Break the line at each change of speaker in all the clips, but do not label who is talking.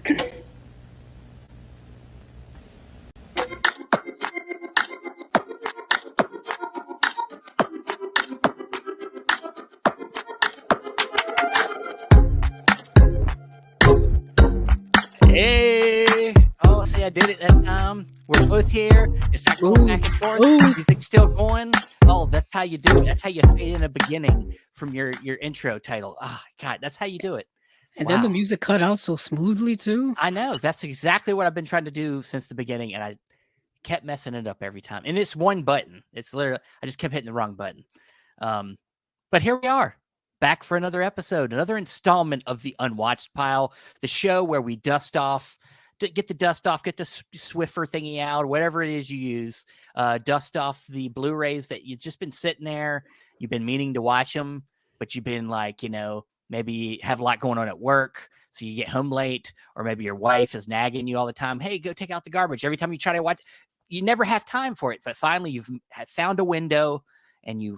Hey! Oh, see, I did it that time. We're both here. It's not going back and forth. Music's still going. Oh, that's how you do it. That's how you fade in a beginning from your intro title. Oh, God, that's how you do it.
And then the music cut out so smoothly, too.
I know. That's exactly what I've been trying to do since the beginning, and I kept messing it up every time. And it's one button. It's literally, I just kept hitting the wrong button. But here we are. Back for another episode, another installment of the Unwatched Pile, the show where we dust off, get the dust off, get the Swiffer thingy out, whatever it is you use, dust off the Blu-rays that you've just been sitting there. You've been meaning to watch them, but you've been like, maybe have a lot going on at work, so you get home late, or maybe your wife is nagging you all the time. Hey, go take out the garbage. Every time you try to watch, you never have time for it, but finally you've found a window and you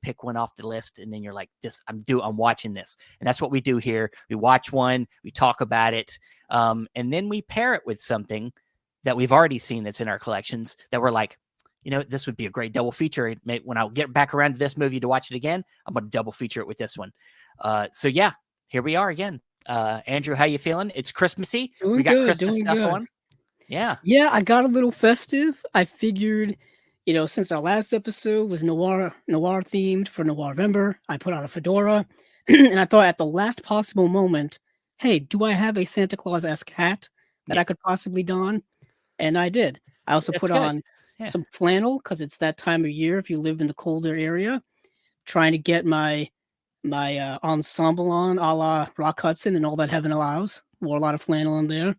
pick one off the list, and then you're like, I'm watching this. And that's what we do here. We watch one, we talk about it, and then we pair it with something that we've already seen that's in our collections that we're like, this would be a great double feature. When I get back around to this movie to watch it again, I'm going to double feature it with this one. So yeah, here we are again. Andrew, how you feeling? It's Christmassy. We got Christmas stuff on. Yeah.
Yeah, I got a little festive. I figured, since our last episode was noir themed for Noirvember, I put on a fedora, and I thought at the last possible moment, hey, do I have a Santa Claus-esque hat that I could possibly don? And I did. I also put on some flannel because it's that time of year if you live in the colder area, trying to get my ensemble on a la Rock Hudson and All That Heaven Allows. Wore a lot of flannel in there.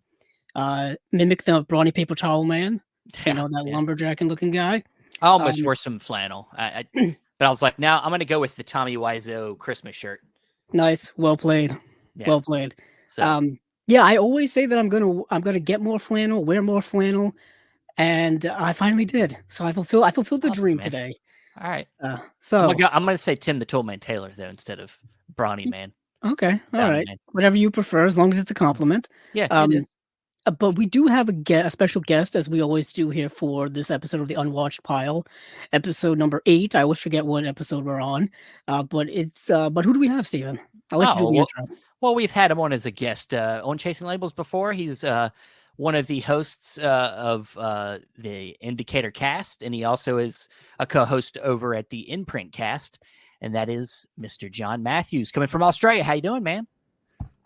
Mimic the brawny paper towel man. That lumberjacking looking guy.
I almost wore some flannel. But I was like, now I'm going to go with the Tommy Wiseau Christmas shirt.
Nice. Well played.
Yeah.
Well played.
So,
I always say that I'm gonna get more flannel, wear more flannel, and I finally did. So I fulfilled the dream today.
All right.
So
I'm gonna say Tim the Toolman Taylor though instead of Brawny Man.
Okay. All right. Man. Whatever you prefer, as long as it's a compliment.
Yeah. It is.
But we do have a special guest, as we always do here for this episode of the Unwatched Pile, episode number 8. I always forget what episode we're on. But who do we have, Steven? I'll let you do the intro.
Well, we've had him on as a guest on Chasing Labels before. He's one of the hosts of the Indicator Cast, and he also is a co-host over at the Imprint Cast, and that is Mr. John Mathews, coming from Australia. How you doing, man?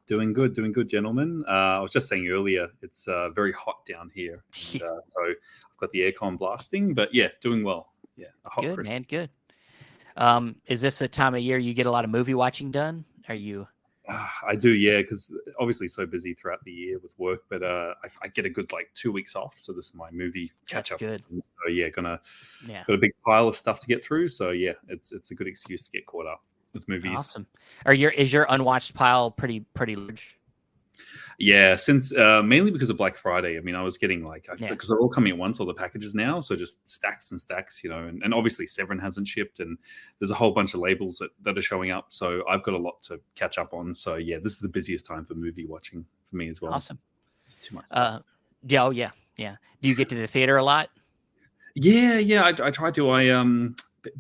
Doing good, gentlemen. I was just saying earlier, it's very hot down here, and, so I've got the aircon blasting. But yeah, doing well. Yeah, a hot
good,
Christmas.
Man. Good. Is this a time of year you get a lot of movie watching done? Are you?
I do, yeah, because obviously so busy throughout the year with work, but I get a good 2 weeks off, so this is my movie catch up.
Good.
So yeah, got a big pile of stuff to get through. So yeah, it's a good excuse to get caught up with movies.
Awesome. Is your Unwatched Pile pretty large?
Yeah, since mainly because of Black Friday. I mean, I was getting because they're all coming at once, all the packages now, so just stacks and stacks, and obviously Severin hasn't shipped, and there's a whole bunch of labels that are showing up, so I've got a lot to catch up on. So yeah, this is the busiest time for movie watching for me as well.
Awesome.
It's too much.
Yeah. Do you get to the theater a lot?
Yeah. I try to. I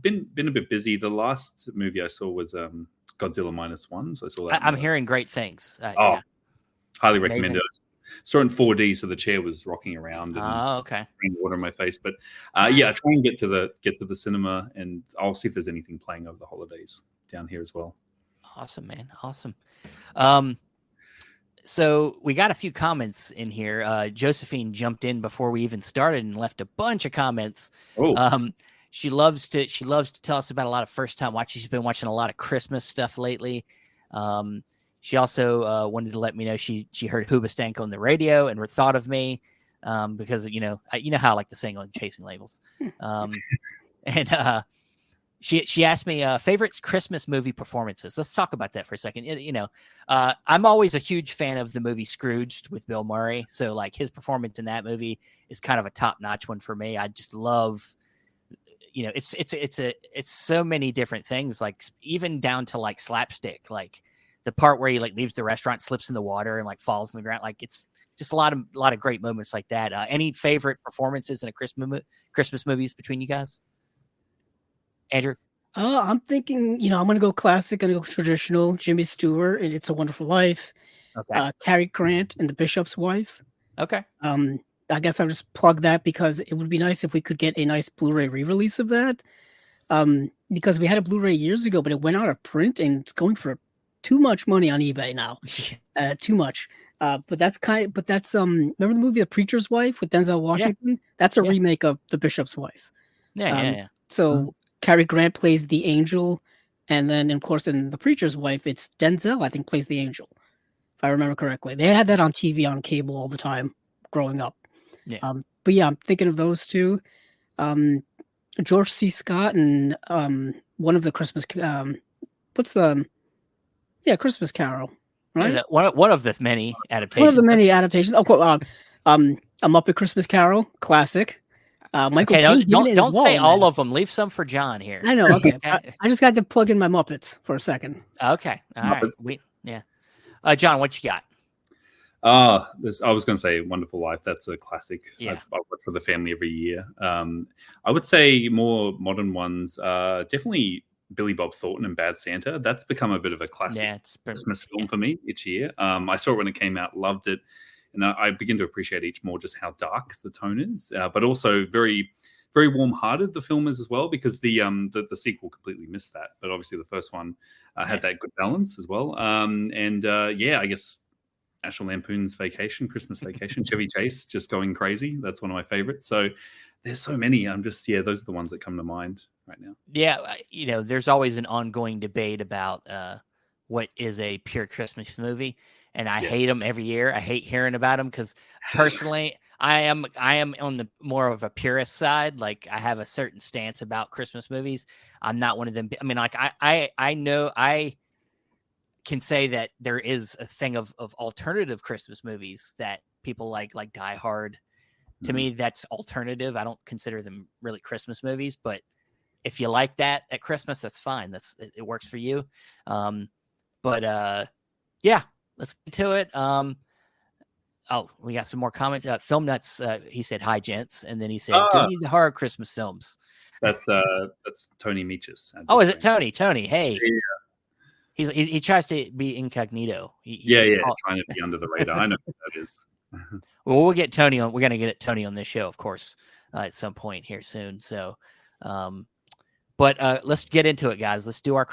been a bit busy. The last movie I saw was Godzilla -1, so I saw that.
I'm hearing great things.
Yeah. Highly recommend it. Saw it in 4D, so the chair was rocking around and
okay.
Water in my face. But yeah, I try and get to the cinema, and I'll see if there's anything playing over the holidays down here as well.
Awesome, man. Awesome. So we got a few comments in here. Josephine jumped in before we even started and left a bunch of comments.
Oh.
She loves to tell us about a lot of first time watching. She's been watching a lot of Christmas stuff lately. She also wanted to let me know she heard Hoobastank on the radio and thought of me because you know how I like to sing on Chasing Labels. And she asked me favorite Christmas movie performances. Let's talk about that for a second. I'm always a huge fan of the movie Scrooged with Bill Murray. So like his performance in that movie is kind of a top notch one for me. I just love. It's so many different things, like even down to like slapstick, like the part where he like leaves the restaurant, slips in the water, and like falls in the ground. Like it's just a lot of great moments like that. Any favorite performances in a Christmas movies between you guys? Andrew?
I'm thinking, I'm gonna go classic, gonna go traditional. Jimmy Stewart and It's a Wonderful Life.
Okay.
Cary Grant and The Bishop's Wife.
Okay.
I guess I'll just plug that because it would be nice if we could get a nice Blu-ray re-release of that. Because we had a Blu-ray years ago, but it went out of print and it's going for too much money on eBay now. Too much. But that's remember the movie The Preacher's Wife with Denzel Washington? Yeah. That's a remake of The Bishop's Wife.
Yeah.
So Cary Grant plays the angel, and then of course in The Preacher's Wife, it's Denzel, I think, plays the angel, if I remember correctly. They had that on TV on cable all the time growing up.
Yeah.
But yeah, I'm thinking of those two. George C. Scott and one of the Christmas Christmas Carol, right?
Yeah, one of the many adaptations.
One of the many adaptations. Oh, cool. I'm Up at Christmas Carol, classic. Michael Caine.
Don't say all of them. Leave some for John here.
I know. Okay. I just got to plug in my Muppets for a second.
Okay. All Muppets. Right. John, what you got?
I was going to say Wonderful Life. That's a classic.
Yeah.
I watch for the family every year. I would say more modern ones. Definitely Billy Bob Thornton and Bad Santa. That's become a bit of a classic Christmas film for me each year. I saw it when it came out, loved it. And I begin to appreciate each more just how dark the tone is, but also very, very warm-hearted the film is as well, because the sequel completely missed that. But obviously the first one had that good balance as well. I guess National Lampoon's Vacation, Christmas Vacation, Chevy Chase just going crazy. That's one of my favorites. So there's so many. Those are the ones that come to mind right now.
Yeah, there's always an ongoing debate about what is a pure Christmas movie. And I hate them every year. I hate hearing about them because personally, I am on the more of a purist side. Like I have a certain stance about Christmas movies. I'm not one of them. I mean, like I know I can say that there is a thing of alternative Christmas movies that people like Die Hard. To me, that's alternative. I don't consider them really Christmas movies, but if you like that at Christmas, that's fine. It works for you. Yeah. Let's get to it. We got some more comments. Film Nuts, he said, "Hi, gents," and then he said, "Do you the horror Christmas films?"
That's Tony Meaches.
Oh, is it Tony? Tony, hey. Yeah. He tries to be incognito.
Trying to be under the radar. I know who that is.
Well, we'll get Tony on. We're gonna get Tony on this show, of course, at some point here soon. So, but let's get into it, guys. Let's do our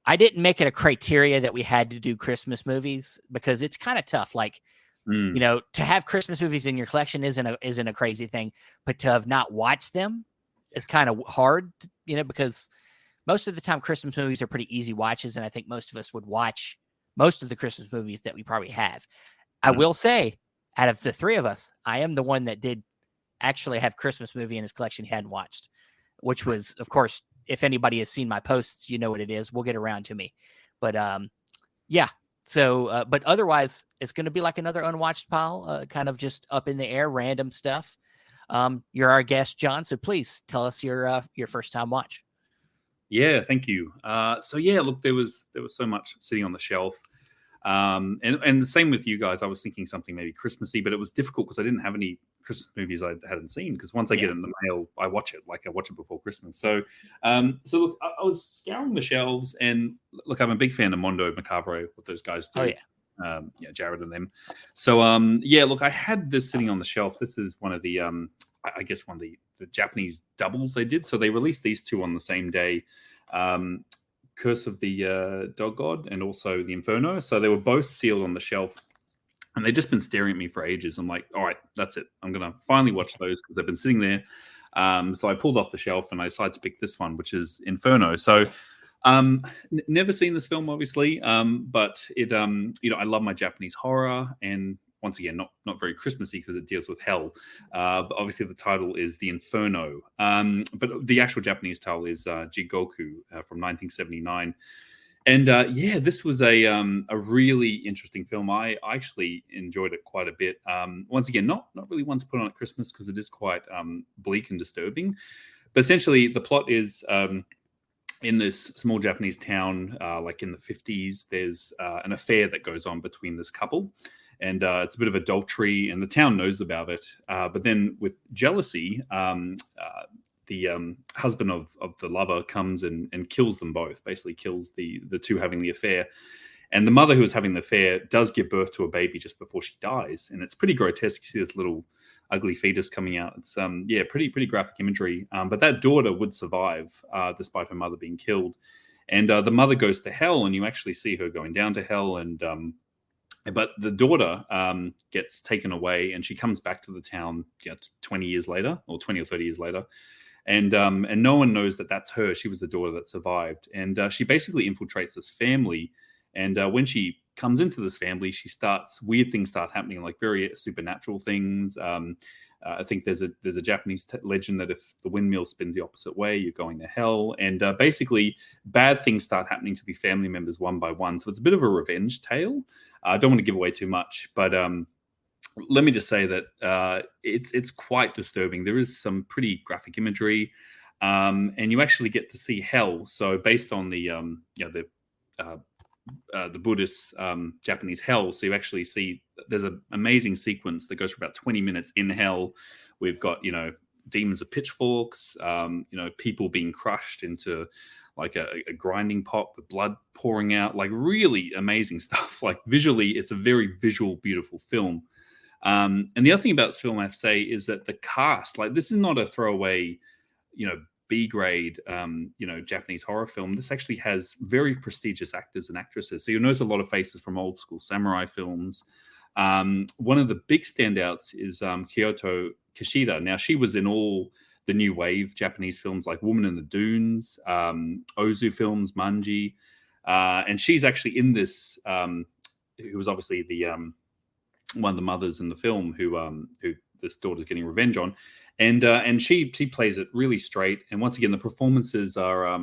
I didn't make it a criteria that we had to do Christmas movies because it's kind of tough. Like, to have Christmas movies in your collection isn't a crazy thing, but to have not watched them is kind of hard, because most of the time Christmas movies are pretty easy watches. And I think most of us would watch most of the Christmas movies that we probably have. I will say, out of the three of us, I am the one that did actually have Christmas movie in his collection he hadn't watched, which was, of course, if anybody has seen my posts, you know what it is. We'll get around to me. But So, but otherwise, it's going to be like another Unwatched Pile, kind of just up in the air, random stuff. You're our guest, John. So please tell us your first time watch.
Yeah, thank you. Look, there was so much sitting on the shelf. And the same with you guys. I was thinking something maybe Christmassy, but it was difficult because I didn't have any Christmas movies I hadn't seen. Because once I get it in the mail, I watch it. Like I watch it before Christmas. So look, I was scouring the shelves, and look, I'm a big fan of Mondo Macabro, what those guys do.
Oh yeah.
Jared and them. So look, I had this sitting on the shelf. This is one of the I guess one of the Japanese doubles they did. So they released these two on the same day. Curse of the Dog God and also the Inferno. So they were both sealed on the shelf, and they've just been staring at me for ages. I'm like, all right, that's it. I'm going to finally watch those because they've been sitting there. So I pulled off the shelf and I decided to pick this one, which is Inferno. So never seen this film, obviously, but it, I love my Japanese horror, and once again, not very Christmassy because it deals with hell. But obviously, the title is The Inferno. But the actual Japanese title is Jigoku from 1979. And this was a really interesting film. I actually enjoyed it quite a bit. Once again, not really one to put on at Christmas because it is quite bleak and disturbing. But essentially, the plot is in this small Japanese town, like in the 50s, there's an affair that goes on between this couple. And it's a bit of adultery, and the town knows about it. But then with jealousy, the husband of the lover comes and kills them both, basically kills the two having the affair. And the mother who was having the affair does give birth to a baby just before she dies. And it's pretty grotesque. You see this little ugly fetus coming out. It's, pretty graphic imagery. But that daughter would survive despite her mother being killed. And the mother goes to hell, and you actually see her going down to hell. And but the daughter gets taken away, and she comes back to the town 20 years later, or 20 or 30 years later. And no one knows that that's her. She was the daughter that survived. And she basically infiltrates this family. And when she comes into this family, weird things start happening, like very supernatural things. I think there's a Japanese legend that if the windmill spins the opposite way, you're going to hell. And basically, bad things start happening to these family members one by one. So it's a bit of a revenge tale. I don't want to give away too much, but let me just say that it's quite disturbing. There is some pretty graphic imagery, and you actually get to see hell. So based on the Buddhist Japanese hell, so you actually see there's an amazing sequence that goes for about 20 minutes in hell. We've got demons with pitchforks, people being crushed into like a grinding pot with blood pouring out, like really amazing stuff. Like visually, it's a very visual, beautiful film. And the other thing about this film I have to say is that the cast, like this is not a throwaway, B-grade, Japanese horror film. This actually has very prestigious actors and actresses. So you'll notice a lot of faces from old school samurai films. One of the big standouts is Kyoto Kishida. Now, she was in all the new wave Japanese films like Woman in the Dunes, Ozu films, Manji. And she's actually in this, who was obviously the one of the mothers in the film who this daughter's getting revenge on. And she plays it really straight. And once again, the performances are,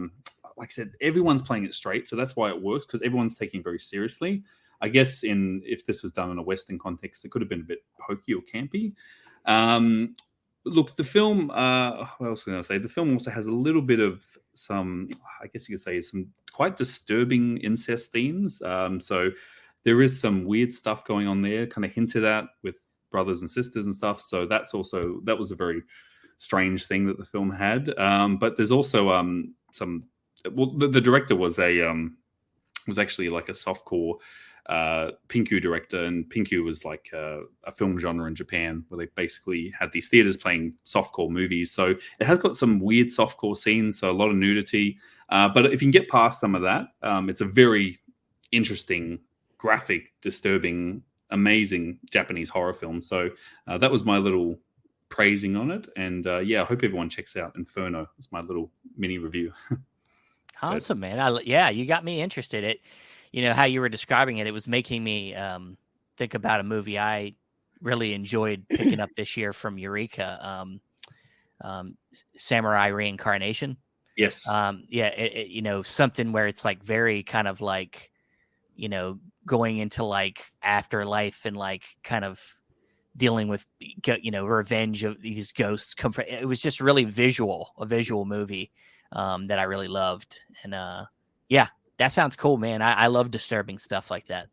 like I said, everyone's playing it straight. So that's why it works, because everyone's taking it very seriously. I guess if this was done in a Western context, it could have been a bit hokey or campy. Look, the film, what else was I going to say? The film also has a little bit of some, I guess you could say, some quite disturbing incest themes. So there is some weird stuff going on there, kind of hinted at with brothers and sisters and stuff. So that was a very strange thing that the film had. But there's also the director was actually like a softcore Pinku director, and Pinku was like a film genre in Japan where they basically had these theaters playing softcore movies. So it has got some weird softcore scenes, so a lot of nudity. But if you can get past some of that, it's a very interesting, graphic, disturbing, amazing Japanese horror film. So that was my little praising on it. And I hope everyone checks out Inferno. It's my little mini review.
Awesome, man. You got me interested. How you were describing it, it was making me think about a movie I really enjoyed picking up this year from Eureka, Samurai Reincarnation.
Yes.
Something where it's like very kind of like, going into like afterlife and like kind of dealing with, revenge of these ghosts come from. It was just really a visual movie that I really loved. And that sounds cool, man. I love disturbing stuff like that.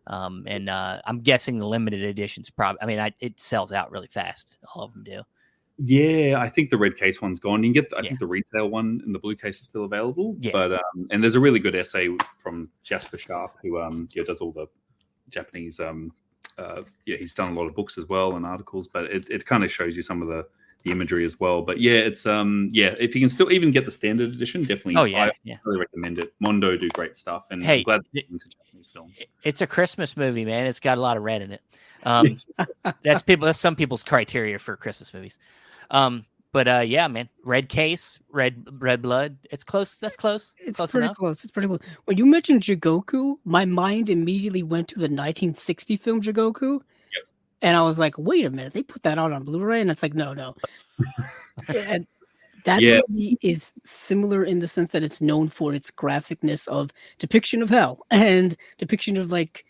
And I'm guessing the limited editions it sells out really fast. All of them do.
Yeah, I think the red case one's gone. You can get, I think the retail one in the blue case is still available. Yeah. But and there's a really good essay from Jasper Sharp, who does all the Japanese. He's done a lot of books as well and articles. But it kind of shows you some of the imagery as well. But it's if you can still even get the standard edition, definitely. I really recommend it. Mondo do great stuff, and I'm glad they're into Japanese films.
It's a Christmas movie, man. It's got a lot of red in it. That's some people's criteria for Christmas movies. Man, red case, red blood. It's close. That's close.
It's
close
pretty
enough.
close. It's pretty close. When you mentioned Jigoku, my mind immediately went to the 1960 film Jigoku.
Yep.
And I was like, wait a minute, they put that out on Blu-ray? And it's like, no. And that movie is similar in the sense that it's known for its graphicness of depiction of hell and depiction of like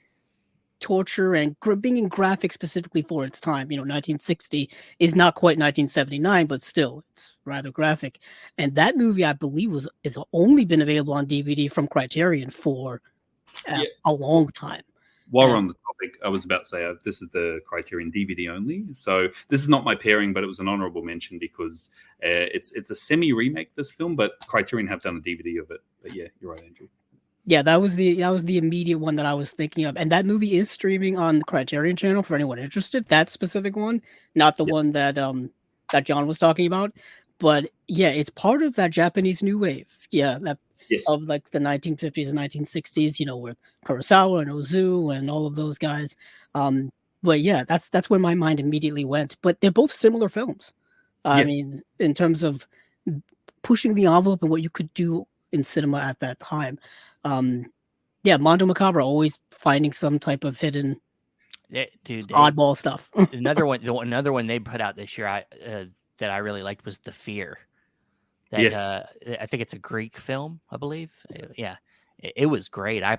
torture and being in graphic specifically for its time. 1960 is not quite 1979, but still, it's rather graphic. And that movie, I believe, has only been available on DVD from Criterion for a long time.
While we're on the topic, I was about to say this is the Criterion DVD only. So this is not my pairing, but it was an honorable mention because it's a semi-remake, this film, but Criterion have done a DVD of it. But yeah, you're right, Andrew.
Yeah, that was the immediate one that I was thinking of. And that movie is streaming on the Criterion channel for anyone interested. That specific one, not the one that John was talking about. But yeah, it's part of that Japanese new wave. Yeah, that of like the 1950s and 1960s, with Kurosawa and Ozu and all of those guys. But yeah, that's where my mind immediately went. But they're both similar films. I mean, in terms of pushing the envelope and what you could do in cinema at that time. Mondo Macabre always finding some type of hidden oddball stuff.
another one they put out this year that I really liked was The Fear. I think it's a Greek film, I believe. Yeah, it was great. I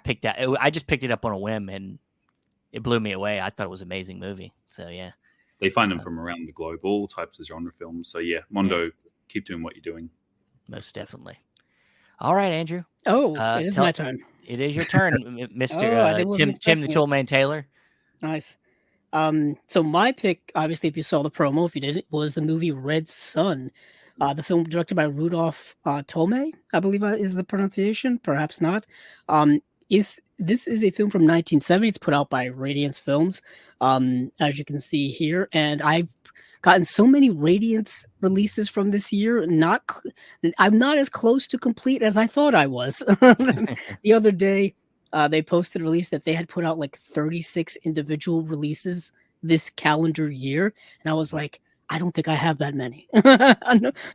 just picked it up on a whim and it blew me away. I thought it was an amazing movie. So yeah,
they find them from around the globe, all types of genre films. So yeah, Mondo, keep doing what you're doing.
Most definitely. All right, Andrew.
Oh, it is my turn.
It is your turn, Mr. Tim the Toolman Taylor.
Nice. So my pick, obviously, if you saw the promo, if you didn't, was the movie Red Sun. The film directed by Rudolph Tolme, I believe is the pronunciation. Perhaps not. This is a film from 1970. It's put out by Radiance Films, as you can see here. And I've gotten so many Radiance releases from this year. I'm not as close to complete as I thought I was. The other day, they posted a release that they had put out like 36 individual releases this calendar year. And I was like, I don't think I have that many.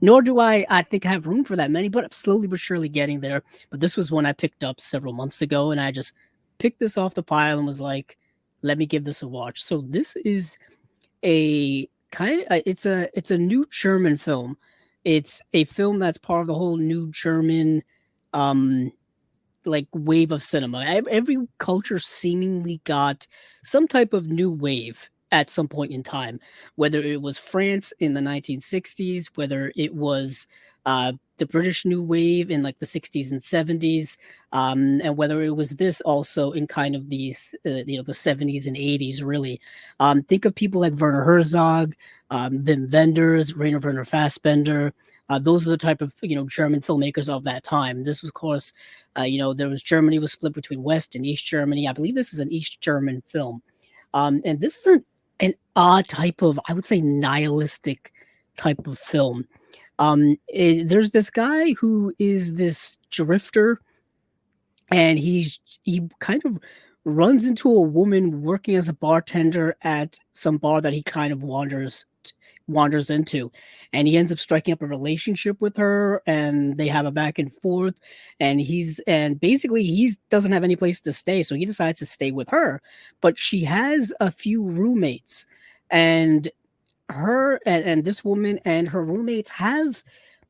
Nor do I think I have room for that many, but I'm slowly but surely getting there. But this was one I picked up several months ago, and I just picked this off the pile and was like, let me give this a watch. So this is a it's a new German film. It's a film that's part of the whole new German like wave of cinema. Every culture seemingly got some type of new wave at some point in time, whether it was France in the 1960s, whether it was the British New Wave in like the 60s and 70s, and whether it was this also in kind of the 70s and 80s, really. Think of people like Werner Herzog, Wim Wenders, Rainer Werner Fassbender. Those are the type of German filmmakers of that time. This was, of course, there was Germany was split between West and East Germany. I believe this is an East German film, and this is an odd type of, I would say, nihilistic type of film. There's this guy who is this drifter, and he kind of runs into a woman working as a bartender at some bar that he kind of wanders into, and he ends up striking up a relationship with her, and they have a back and forth, and basically he doesn't have any place to stay, so he decides to stay with her, but she has a few roommates, and her and this woman and her roommates have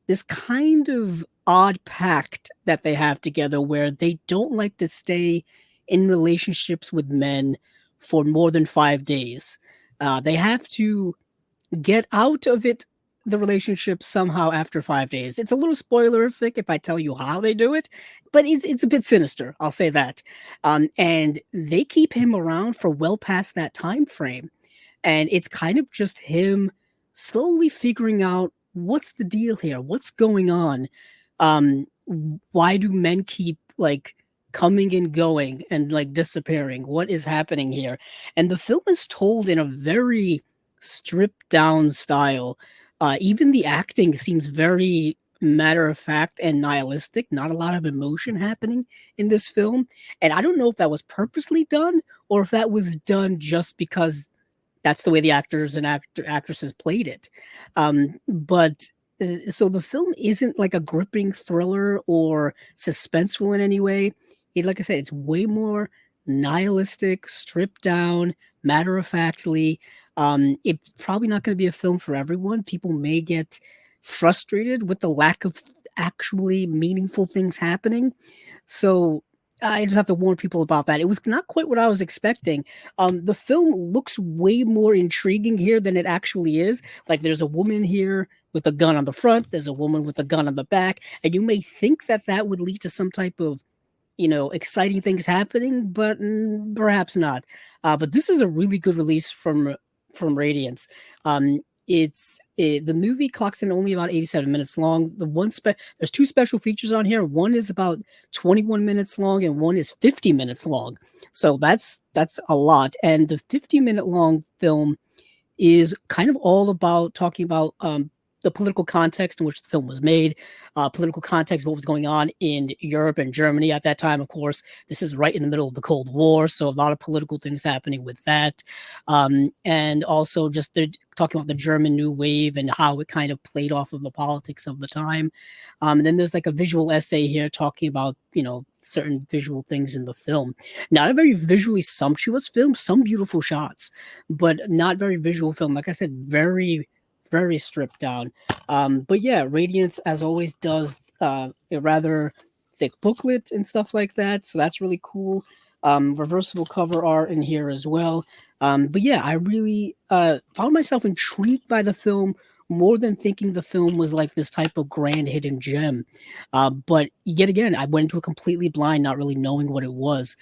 this kind of odd pact that they have together where they don't like to stay in relationships with men for more than 5 days. They have to get out of the relationship somehow after 5 days. It's a little spoilerific if I tell you how they do it, but it's a bit sinister, I'll say that. And they keep him around for well past that time frame. And it's kind of just him slowly figuring out what's the deal here, what's going on. Why do men keep like coming and going and like disappearing? What is happening here? And the film is told in a very stripped down style. Even the acting seems very matter of fact and nihilistic. Not a lot of emotion happening in this film. And I don't know if that was purposely done or if that was done just because that's the way the actors and actresses played it. So the film isn't like a gripping thriller or suspenseful in any way. Like I said, it's way more nihilistic, stripped down, matter of factly. It's probably not going to be a film for everyone. People may get frustrated with the lack of actually meaningful things happening. So I just have to warn people about that. It was not quite what I was expecting. The film looks way more intriguing here than it actually is. Like there's a woman here with a gun on the front, there's a woman with a gun on the back, and you may think that that would lead to some type of, exciting things happening, but perhaps not. But this is a really good release from Radiance. The movie clocks in only about 87 minutes long. There's two special features on here. One is about 21 minutes long, and one is 50 minutes long. So that's a lot. And the 50-minute long film is kind of all about talking about the political context in which the film was made, political context, what was going on in Europe and Germany at that time. Of course, this is right in the middle of the Cold War, so a lot of political things happening with that. And also just talking about the German New Wave and how it kind of played off of the politics of the time. And then there's like a visual essay here talking about, certain visual things in the film. Not a very visually sumptuous film, some beautiful shots, but not very visual film. Like I said, very stripped down. But yeah, Radiance, as always, does a rather thick booklet and stuff like that. So that's really cool. Reversible cover art in here as well. But yeah, I really found myself intrigued by the film more than thinking the film was like this type of grand hidden gem. But yet again, I went into it completely blind, not really knowing what it was.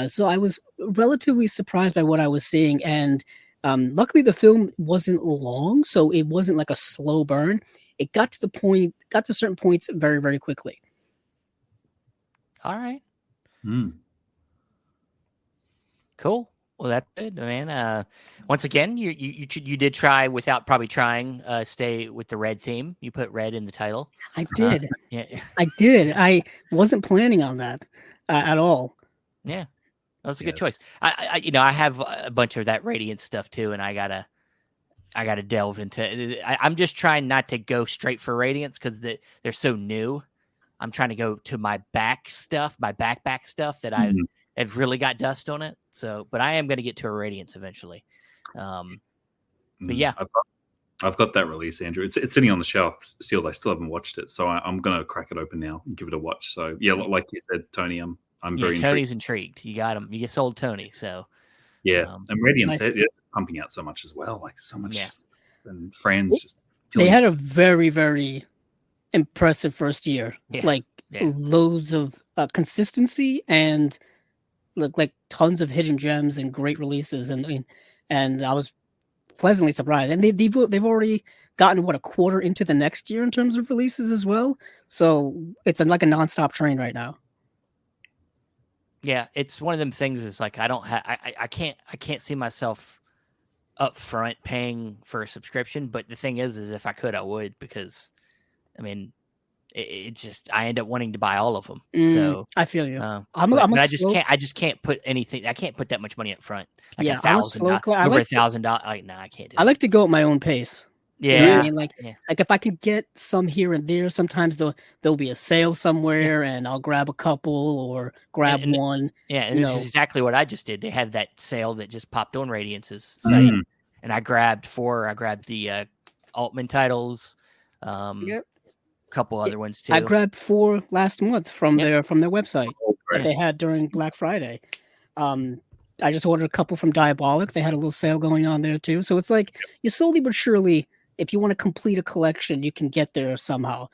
So I was relatively surprised by what I was seeing. And luckily the film wasn't long, so it wasn't like a slow burn. It got to certain points very, very quickly.
All right. Cool. Well, that's good, man. Once again, you did try without probably trying. Stay with the red theme. You put red in the title.
I did.
Yeah.
I did. I wasn't planning on that at all.
Yeah. That was a good choice. I have a bunch of that Radiant stuff too, and I gotta delve into. I'm just trying not to go straight for Radiance because they're so new. I'm trying to go to my back stuff, my backpack stuff that I've really got dust on it. So, but I am going to get to a Radiance eventually. But yeah,
I've got that release, Andrew. It's sitting on the shelf sealed. I still haven't watched it, so I'm going to crack it open now and give it a watch. So yeah, like you said, Tony, I'm very
Tony's intrigued. You got him. You sold Tony. So
yeah, and Radiance
nice.
Pumping out so much as well, like so much, and Friends just.
They had a very, very impressive first year, loads of consistency and like tons of hidden gems and great releases, and I was pleasantly surprised. And they've already gotten a quarter into the next year in terms of releases as well. So it's like a nonstop train right now.
Yeah, it's one of them things. Is like I can't see myself up front paying for a subscription. But the thing is if I could, I would, because I mean, it just I end up wanting to buy all of them. So
I feel you.
I just can't put anything. I can't put that much money up front. Like $1,000, over $1,000. No, I can't do.
I like to go at my own pace.
Yeah,
you know what I mean? Like if I can get some here and there, sometimes there'll be a sale somewhere, and I'll grab a couple or grab one.
Yeah, and this is exactly what I just did. They had that sale that just popped on Radiance's site, and I grabbed the Altman titles, a couple other ones too.
I grabbed 4 last month from their website that they had during Black Friday. I just ordered a couple from Diabolic. They had a little sale going on there too. So it's like you slowly but surely, if you want to complete a collection, you can get there somehow.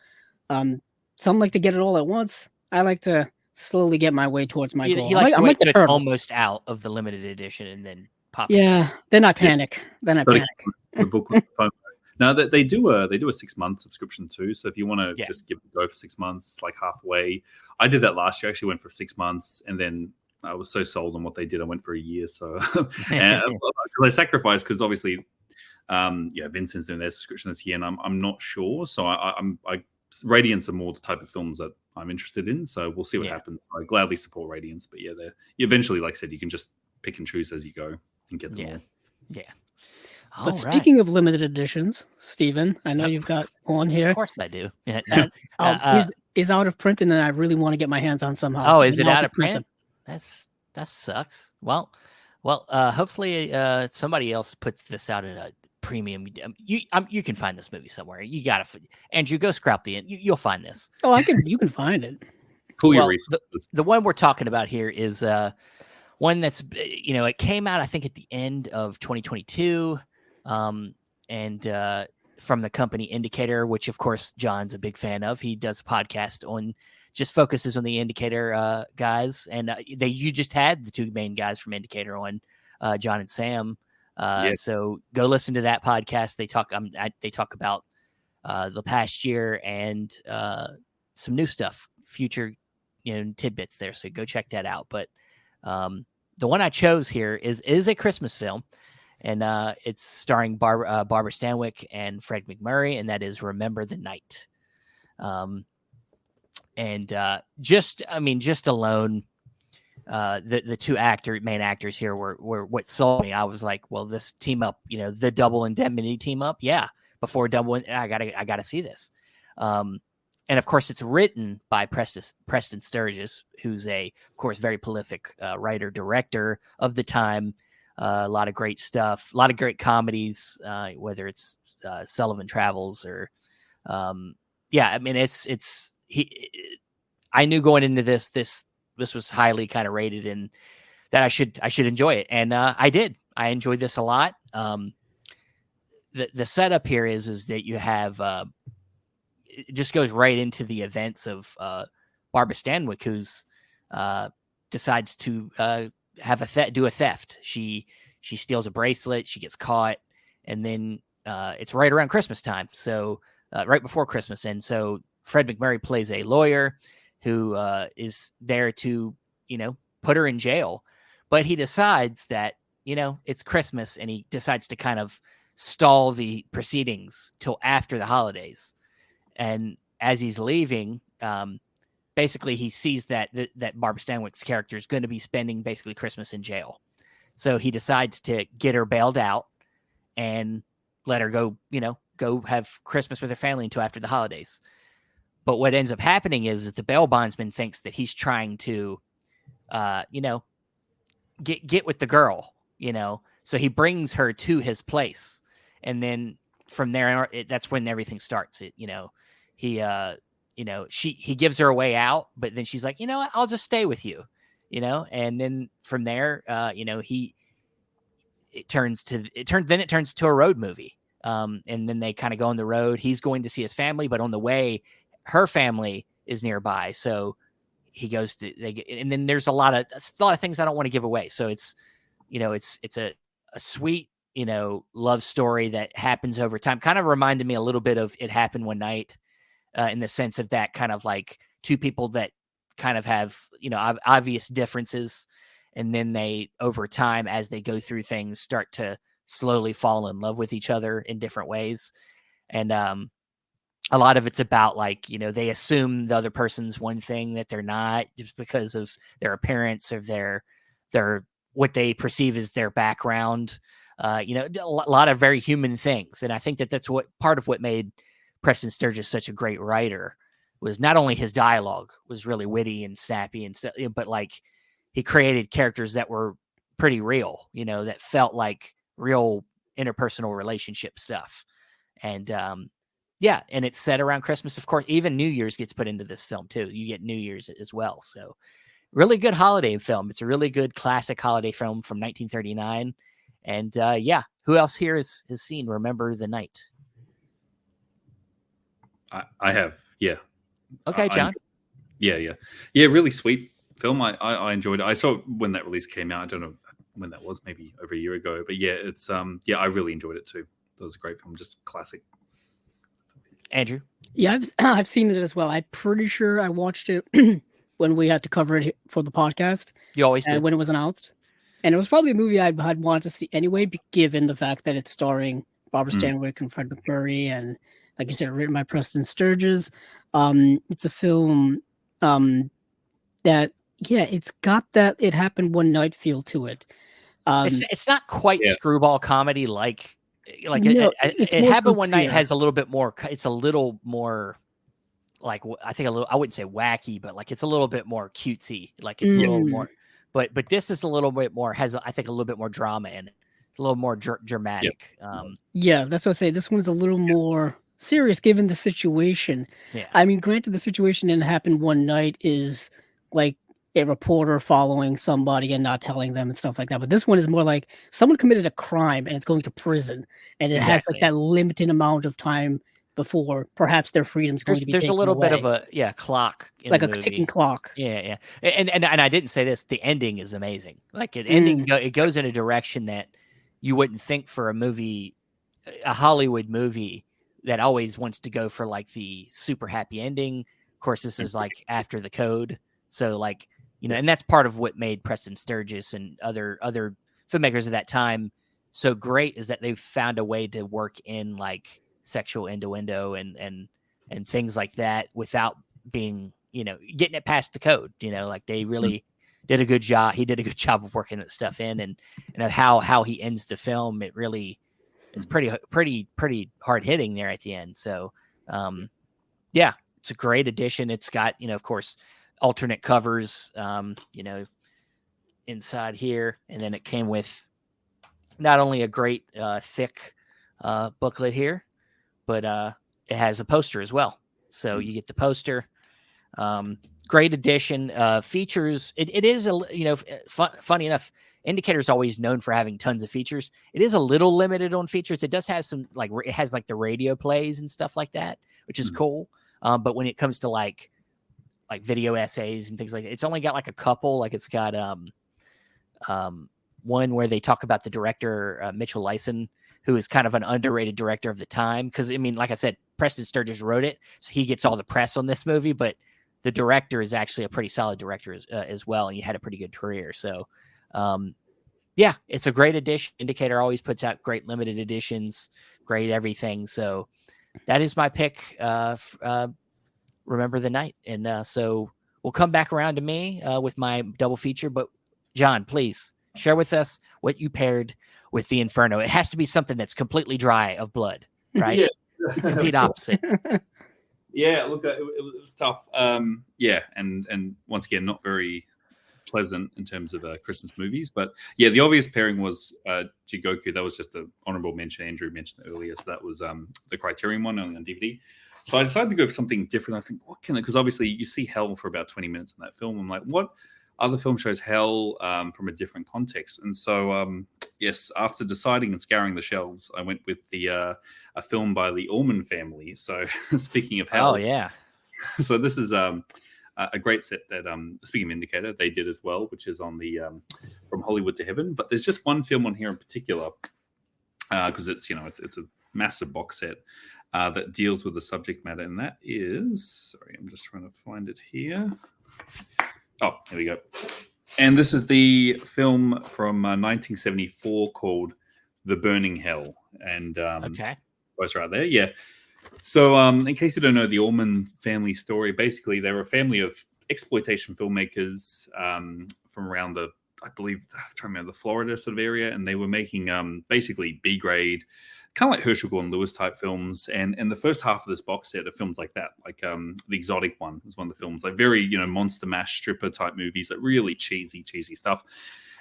Some like to get it all at once. I like to slowly get my way towards my goal.
He likes to wait till it's almost out of the limited edition and then pop.
Yeah, then I panic. The
booklet. No, they do a 6-month subscription too. So if you want to just give it a go for 6 months, it's like halfway. I did that last year. I actually went for 6 months, and then I was so sold on what they did, I went for a year. So I sacrificed because obviously, Vincent's doing their subscription this year, and I'm not sure. So I Radiance are more the type of films that I'm interested in. So we'll see what happens. I gladly support Radiance, but you eventually, like I said, you can just pick and choose as you go and get them all.
Yeah.
But speaking of limited editions, Stephen, I know you've got one here.
Of course I do. Yeah,
is out of print, and then I really want to get my hands on somehow.
Oh, is it out of print? That sucks. Well, hopefully somebody else puts this out at a premium. You can find this movie somewhere. You gotta, Andrew, go scrap you'll find this.
Oh, you can find it.
Pull your
Well,
resources.
the one we're talking about here is one that's, it came out, I think, at the end of 2022, and from the company Indicator, which, of course, John's a big fan of. He does a podcast on, just focuses on the Indicator guys, and you just had the two main guys from Indicator on, John and Sam. So go listen to that podcast. They talk about the past year and some new stuff, future tidbits there. So go check that out. But the one I chose here is a Christmas film, and it's starring Barbara Stanwyck and Fred McMurray, and that is Remember the Night. Just alone, the two main actors here were what sold me. I was like, well, this team up, the Double Indemnity team up, yeah. Before Double, I gotta see this. And of course, it's written by Preston Sturges, who's of course, very prolific writer director of the time. A lot of great stuff, a lot of great comedies, whether it's Sullivan Travels or, it's I knew going into this was highly kind of rated and that I should enjoy it, and I did. I enjoyed this a lot. The setup here is that you have. It just goes right into the events of Barbara Stanwyck, who's decides to do a theft. She steals a bracelet. She gets caught, and then it's right around Christmas time, so right before Christmas. And so Fred McMurray plays a lawyer who is there to put her in jail, but he decides that it's Christmas, and he decides to kind of stall the proceedings till after the holidays. And as he's leaving, basically he sees that Barbara Stanwyck's character is going to be spending basically Christmas in jail. So he decides to get her bailed out and let her go have Christmas with her family until after the holidays. But what ends up happening is that the bail bondsman thinks that he's trying to, get with the girl, So he brings her to his place, and then from there, that's when everything starts. He gives her a way out, but then she's like, I'll just stay with you, and then from there, it turns to a road movie. And then they kind of go on the road. He's going to see his family, but on the way, her family is nearby. So he goes and then there's a lot of things I don't want to give away. So it's a sweet, love story that happens over time. Kind of reminded me a little bit of It Happened One Night, in the sense of that kind of like two people that kind of have, obvious differences. And then they, over time, as they go through things, start to slowly fall in love with each other in different ways. And a lot of it's about they assume the other person's one thing that they're not, just because of their appearance or their what they perceive as their background. A lot of very human things. And I think that's part of what made Preston Sturges such a great writer, was not only his dialogue was really witty and snappy and stuff, but he created characters that were pretty real, that felt like real interpersonal relationship stuff. And and it's set around Christmas. Of course, even New Year's gets put into this film too. You get New Year's as well. So really good holiday film. It's a really good classic holiday film from 1939. And who else here has seen Remember the Night?
I have, yeah.
Okay, John.
Yeah. Really sweet film. I enjoyed it. I saw it when that release came out. I don't know when that was, maybe over a year ago. But yeah, it's I really enjoyed it too. It was a great film, just classic.
Andrew?
Yeah, I've seen it as well. I'm pretty sure I watched it when we had to cover it for the podcast.
You always do.
When it was announced. And it was probably a movie I'd wanted to see anyway, given the fact that it's starring Barbara Stanwyck and Fred McMurray, and like you said, written by Preston Sturges. It's a film that, it's got that It Happened One Night feel to it.
It's not quite screwball comedy
no,
it Happened One Night has a little bit more. It's a little more I wouldn't say wacky, but it's a little bit more cutesy. It's a little more. But this is a little bit more, has I think a little bit more drama in it. It's a little more dramatic.
That's what I say. This one's a little more serious given the situation.
Yeah.
I mean, granted, the situation didn't happen one night is like a reporter following somebody and not telling them and stuff like that. But this one is more like someone committed a crime and it's going to prison, and it has like
Exactly.
that limited amount of time before perhaps their freedom's going to be
There's a
taken
little bit
away,
of a clock in
like
the
a ticking
movie.
clock.
Yeah. And I didn't say this. The ending is amazing. Like it goes in a direction that you wouldn't think for a movie, a Hollywood movie that always wants to go for like the super happy ending. Of course, this is like after the code. So like, and that's part of what made Preston Sturges and other filmmakers of that time so great, is that they've found a way to work in like sexual innuendo and things like that without being, getting it past the code. Like they really did a good job. He did a good job of working that stuff in, and how he ends the film. It really is pretty hard hitting there at the end. So, yeah, it's a great addition. It's got, of course, alternate covers, inside here. And then it came with not only a great, thick, booklet here, but, it has a poster as well. So you get the poster, great addition, features. It is funny enough, Indicator's always known for having tons of features. It is a little limited on features. It does have some, like, it has like the radio plays and stuff like that, which is cool. But when it comes to like video essays and things like that, it's only got like a couple. Like it's got one where they talk about the director, Mitchell Lyson, who is kind of an underrated director of the time. Because I mean, like I said, Preston Sturges wrote it, so he gets all the press on this movie. But the director is actually a pretty solid director as well, and he had a pretty good career. So, yeah, it's a great edition. Indicator always puts out great limited editions, great everything. So that is my pick. Remember the Night. And so we'll come back around to me with my double feature. But John, please share with us what you paired with the Inferno. It has to be something that's completely dry of blood, right?
Yeah.
Complete opposite.
Yeah, look, it was tough. Yeah, and once again, not very pleasant in terms of Christmas movies. But yeah, the obvious pairing was Jigoku. That was just an honorable mention. Andrew mentioned earlier, so that was the Criterion one on DVD. So I decided to go for something different. I think, what can it? Because obviously you see hell for about 20 minutes in that film. I'm like, what other film shows hell from a different context? And so, yes, after deciding and scouring the shelves, I went with a film by the Allman family. So speaking of hell,
Oh yeah.
So this is a great set that, speaking of Indicator, they did as well, which is on the From Hollywood to Heaven. But there's just one film on here in particular because it's a massive box set that deals with the subject matter, and that is, sorry, I'm just trying to find it here. Oh, here we go. And this is the film from 1974 called The Burning Hell. And
Okay.
was right there, yeah. So, in case you don't know the Allman family story, basically they were a family of exploitation filmmakers from around the, I believe, I'm trying to remember, the Florida sort of area, and they were making basically B grade, kind of like Herschel Gordon Lewis type films. And the first half of this box set are films like that, like The Exotic One was one of the films, like very monster mash stripper type movies, like really cheesy stuff.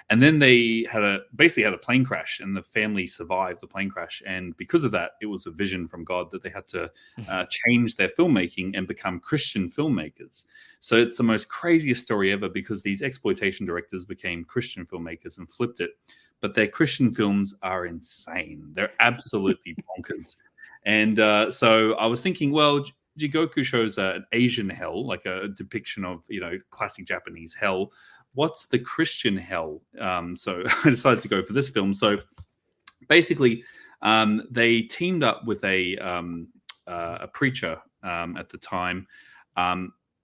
And then they basically had a plane crash, and the family survived the plane crash. And because of that, it was a vision from God that they had to change their filmmaking and become Christian filmmakers. So it's the most craziest story ever, because these exploitation directors became Christian filmmakers and flipped it. But their Christian films are insane. They're absolutely bonkers. And so I was thinking, well, Jigoku shows an Asian hell, like a depiction of, classic Japanese hell. What's the Christian hell? So I decided to go for this film. So basically, they teamed up with a preacher at the time,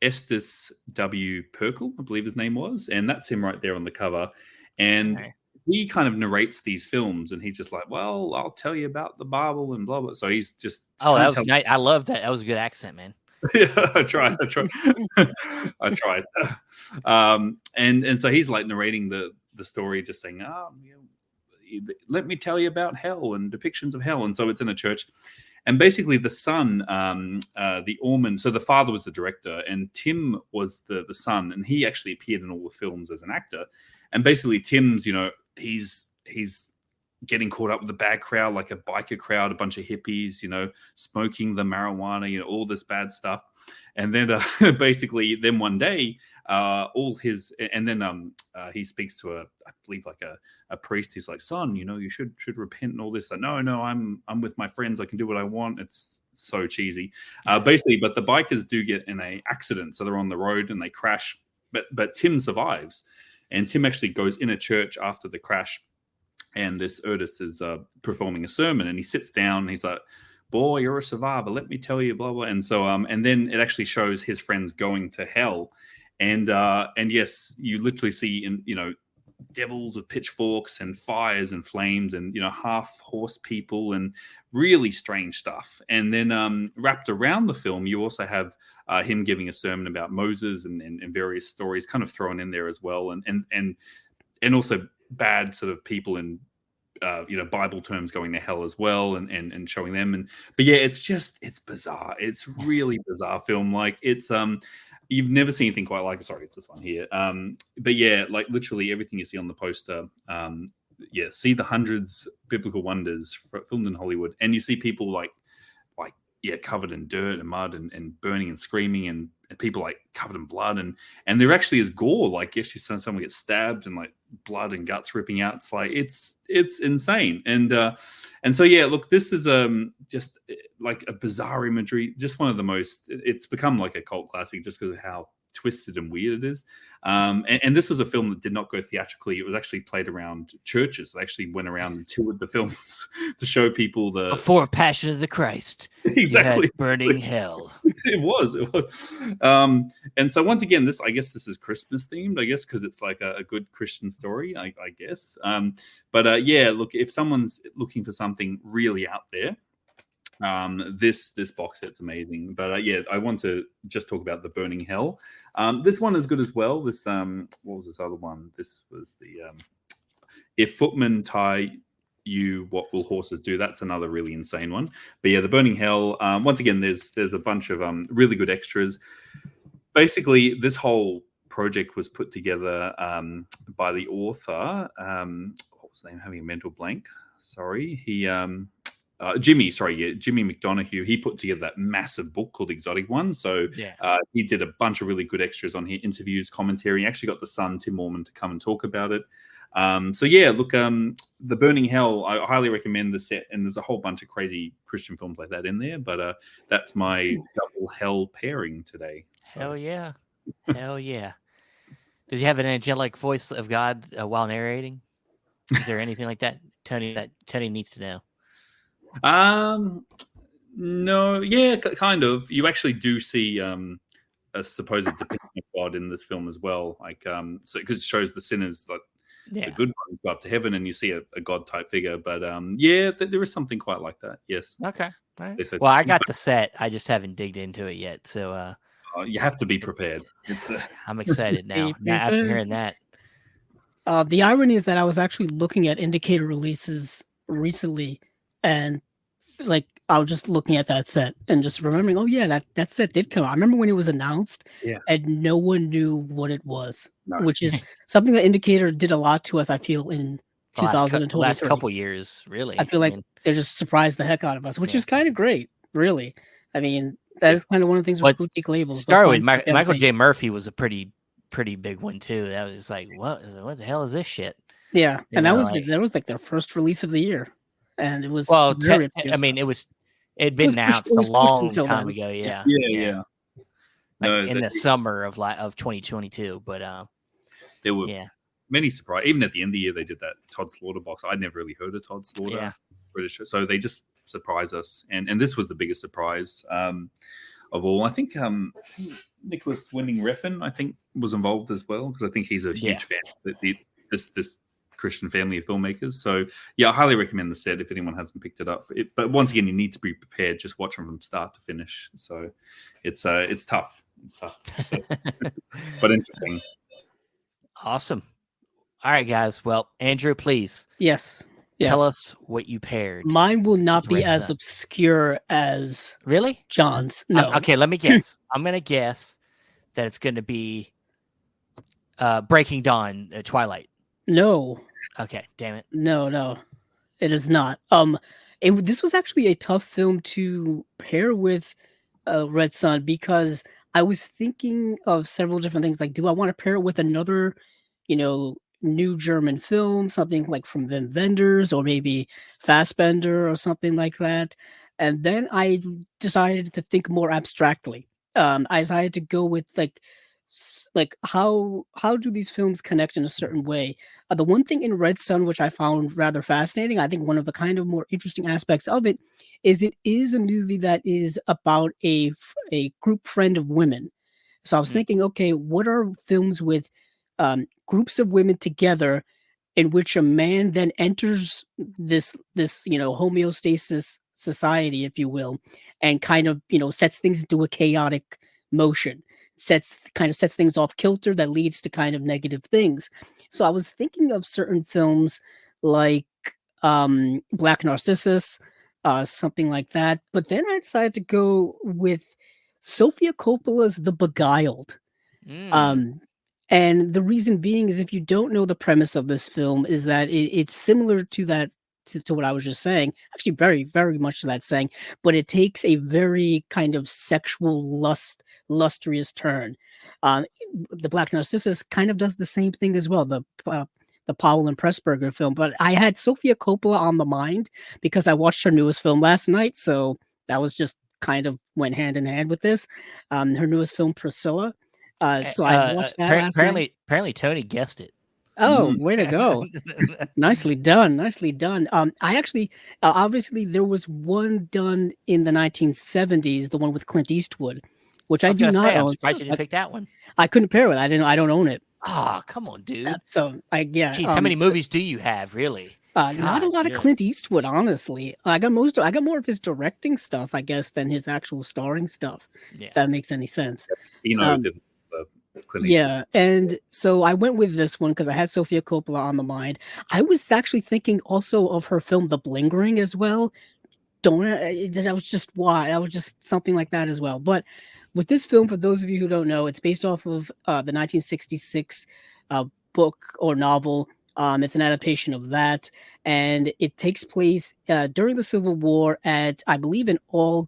Estes W. Perkel, I believe his name was, and that's him right there on the cover. And he kind of narrates these films, and he's just like, "Well, I'll tell you about the Bible and blah blah." So he's just
that was nice. I love that. That was a good accent, man.
Yeah, I tried. And so he's like narrating the story, just saying, let me tell you about hell and depictions of hell. And so it's in a church, and basically the son, the Allman, so the father was the director, and Tim was the son, and he actually appeared in all the films as an actor. And basically Tim's, he's getting caught up with the bad crowd, like a biker crowd, a bunch of hippies, smoking the marijuana, all this bad stuff. And then basically, then one day, he speaks to I believe like a priest. He's like, son, you should repent and all this. Like, no, I'm with my friends. I can do what I want. It's so cheesy, basically. But the bikers do get in a accident, so they're on the road and they crash. But Tim survives, and Tim actually goes in a church after the crash. And this Erdis is performing a sermon, and he sits down and he's like, boy, you're a survivor. Let me tell you, blah, blah. And so, and then it actually shows his friends going to hell. And yes, you literally see, devils with pitchforks and fires and flames and, half horse people and really strange stuff. And then wrapped around the film, you also have him giving a sermon about Moses and various stories kind of thrown in there as well. And also bad sort of people in Bible terms going to hell as well and showing them. But yeah, it's bizarre. It's really bizarre film. Like it's you've never seen anything quite like it. Sorry, it's this one here. But yeah, like literally everything you see on the poster. See the hundreds biblical wonders filmed in Hollywood, and you see people like covered in dirt and mud and burning and screaming and people like covered in blood and there actually is gore. Like yes, you see someone get stabbed and like blood and guts ripping out. It's like it's insane. And so yeah, look, this is just like a bizarre imagery. Just one of the most. It's become like a cult classic just because of how twisted and weird it is. And this was a film that did not go theatrically. It was actually played around churches. They actually went around and toured the films to show people
before Passion of the Christ.
Exactly.
Burning hell.
It was. And so once again, I guess this is Christmas themed, I guess, because it's like a good Christian story, I guess. But yeah, look, if someone's looking for something really out there, this box set's amazing. But yeah, I want to just talk about the Burning Hell. This one is good as well. This what was this other one? This was the If Footmen Tie You, What Will Horses Do? That's another really insane one. But yeah, the Burning Hell. Once again, there's a bunch of really good extras. Basically, this whole project was put together by the author. What was his name? Having a mental blank. Sorry, Jimmy McDonough. He put together that massive book called Exotic One. So he did a bunch of really good extras on here, interviews, commentary. He actually got the son, Tim Mormon, to come and talk about it. So yeah, look, The Burning Hell, I highly recommend the set. And there's a whole bunch of crazy Christian films like that in there. But that's my double hell pairing today. So.
Hell yeah. Hell yeah. Does he have an angelic voice of God while narrating? Is there anything like that? Tony needs to know.
No, yeah, kind of. You actually do see a supposed depiction of God in this film as well, like so because it shows the sinners, like the good ones, go up to heaven, and you see a God type figure. But yeah, there is something quite like that. Yes.
Okay. All right. Well, I got the set. I just haven't digged into it yet, so
you have to be prepared.
I'm excited now. After hearing that.
The irony is that I was actually looking at indicator releases recently, and like I was just looking at that set and just remembering, oh yeah, that set did come out. I remember when it was announced, and no one knew what it was, which is something that Indicator did a lot to us. I feel in 2020,
the last couple years, really.
I feel like they just surprised the heck out of us, which is kind of great, really. I mean, that is kind of one of the things with boutique labels.
Started with Michael J. Murphy was a pretty big one too. That was like, what the hell is this shit?
Yeah, and that was like their first release of the year. And it was
it'd been announced a long time ago. Yeah. Like in the summer of 2022, but
there were many surprises. Even at the end of the year, they did that Todd Slaughter box. I'd never really heard of Todd Slaughter, British, so they just surprised us, and this was the biggest surprise of all. I think Nicholas Winding Refn, I think, was involved as well, because I think he's a huge fan of this Christian family of filmmakers. So yeah, I highly recommend the set if anyone hasn't picked it up. But once again, you need to be prepared. Just watch them from start to finish. So it's tough. It's tough. So, but interesting.
Awesome. All right, guys. Well, Andrew, please.
Yes.
Tell us what you paired.
Mine will not be as obscure as John's. No.
Okay, let me guess. I'm gonna guess that it's gonna be Breaking Dawn, Twilight.
No.
Okay, damn it.
No. It is not. This was actually a tough film to pair with Red Sun because I was thinking of several different things. Like, do I want to pair it with another, new German film, something like from Wim Wenders or maybe Fassbender or something like that? And then I decided to think more abstractly. I decided to go with like how do these films connect in a certain way? The one thing in Red Sun which I found rather fascinating, I think one of the kind of more interesting aspects of it is a movie that is about a group friend of women. So I was
Mm.
thinking, okay, what are films with groups of women together in which a man then enters this homeostasis society, if you will, and kind of sets things into a chaotic motion, sets things off kilter that leads to kind of negative things. So I was thinking of certain films like Black Narcissus, something like that. But then I decided to go with Sofia Coppola's The Beguiled.
Mm.
Um, and the reason being is if you don't know the premise of this film is that it's similar to that to what I was just saying, actually very, very much to that saying, but it takes a very kind of sexual lustrous turn. Um, the Black Narcissus kind of does the same thing as well. The Powell and Pressburger film, but I had Sofia Coppola on the mind because I watched her newest film last night, so that was just kind of went hand in hand with this. Her newest film, Priscilla. So I watched that last night.
Apparently Tony guessed it.
Oh, way to go. Nicely done. Nicely done. I actually, obviously, there was one done in the 1970s, the one with Clint Eastwood, which
I
I
was
do
gonna
not
say, I'm
own.
surprised you
So
didn't pick that one.
I couldn't pair with. I don't own it.
Ah, come on, dude.
So yeah.
Jeez, how many movies do you have, really?
Not a
God,
lot of
really?
Clint Eastwood, honestly. I got more of his directing stuff, I guess, than his actual starring stuff.
Yeah.
If that makes any sense.
Did Clint Eastwood.
Yeah, and so I went with this one because I had Sofia Coppola on the mind. I was actually thinking also of her film The Bling Ring as well. That was just why. That was just something like that as well. But with this film, for those of you who don't know, it's based off of the 1966 book or novel. It's an adaptation of that, and it takes place during the Civil War at, I believe, an all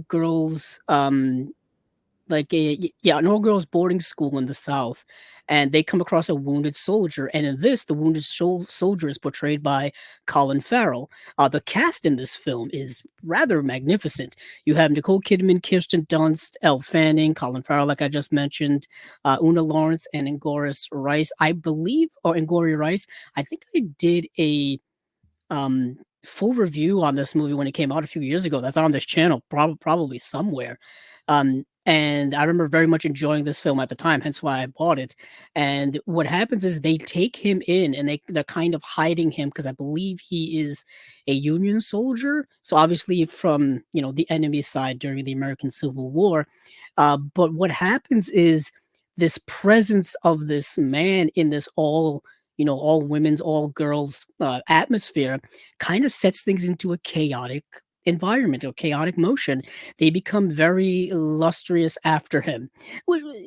girls an all girls boarding school in the South, and they come across a wounded soldier. And in this, the wounded soldier is portrayed by Colin Farrell. The cast in this film is rather magnificent. You have Nicole Kidman, Kirsten Dunst, Elle Fanning, Colin Farrell, like I just mentioned, Una Lawrence, and Angoris Rice. I believe, or Angori Rice. I think I did a full review on this movie when it came out a few years ago. That's on this channel, probably somewhere. And I remember very much enjoying this film at the time, hence why I bought it. And what happens is they take him in and they're kind of hiding him because I believe he is a Union soldier. So obviously from, the enemy side during the American Civil War. But what happens is this presence of this man in this all women's, all girls atmosphere kind of sets things into a chaotic environment or chaotic motion. They become very lustrous after him,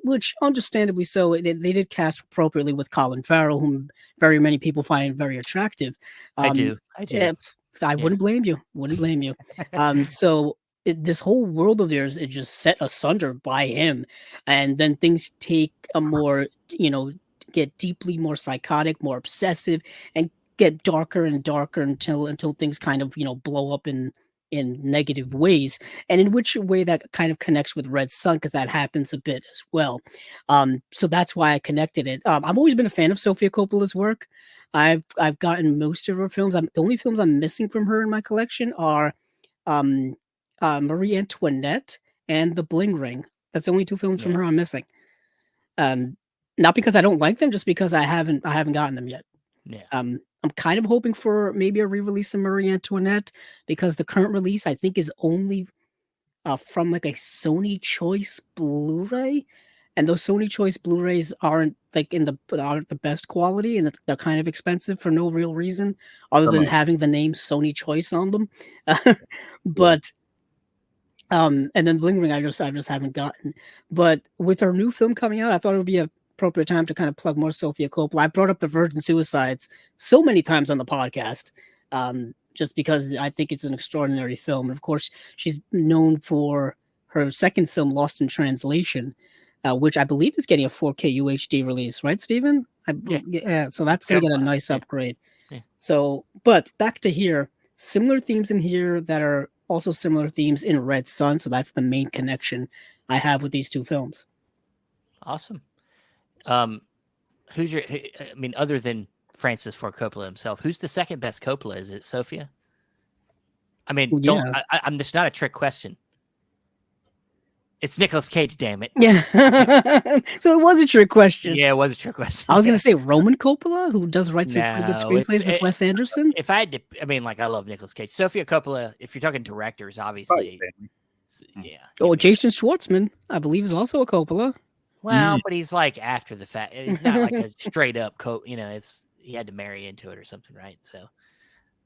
which understandably so. They did cast appropriately with Colin Farrell, whom very many people find very attractive.
I do.
I wouldn't blame you. Wouldn't blame you. So this whole world of theirs is just set asunder by him, and then things take a more, get deeply more psychotic, more obsessive, and get darker and darker until things kind of blow up in negative ways, and in which way that kind of connects with Red Sun, because that happens a bit as well. So that's why I connected it. I've always been a fan of Sofia Coppola's work. I've gotten most of her films. The only films I'm missing from her in my collection are Marie Antoinette and The Bling Ring. That's the only two films from her I'm missing. Not because I don't like them, just because I haven't gotten them yet.
Yeah.
I'm kind of hoping for maybe a re-release of Marie Antoinette, because the current release I think is only from like a Sony Choice Blu-ray, and those Sony Choice Blu-rays aren't aren't the best quality, and they're kind of expensive for no real reason other than having the name Sony Choice on them. But and then Bling Ring I just haven't gotten. But with her new film coming out, I thought it would be a appropriate time to kind of plug more Sofia Coppola. I brought up The Virgin Suicides so many times on the podcast. just because I think it's an extraordinary film. And of course, she's known for her second film, Lost in Translation, which I believe is getting a 4K UHD release, right, Stephen? Yeah. So that's going to get a nice upgrade.
Yeah.
So, but back to here, similar themes in here that are also similar themes in Red Sun. So that's the main connection I have with these two films.
Awesome. Who's your? I mean, other than Francis Ford Coppola himself, who's the second best Coppola? Is it Sofia? I mean, I'm just not a trick question. It's Nicolas Cage, damn it.
Yeah. So it was a trick question.
Yeah, it was a trick question.
I was going to say Roman Coppola, who does write some pretty good screenplays with Wes Anderson.
If I had to, I mean, like, I love Nicolas Cage. Sofia Coppola, if you're talking directors, obviously. Yeah.
Oh, Jason Schwartzman, I believe, is also a Coppola.
Well, but he's like after the fact. He's not like a straight up he had to marry into it or something, right? So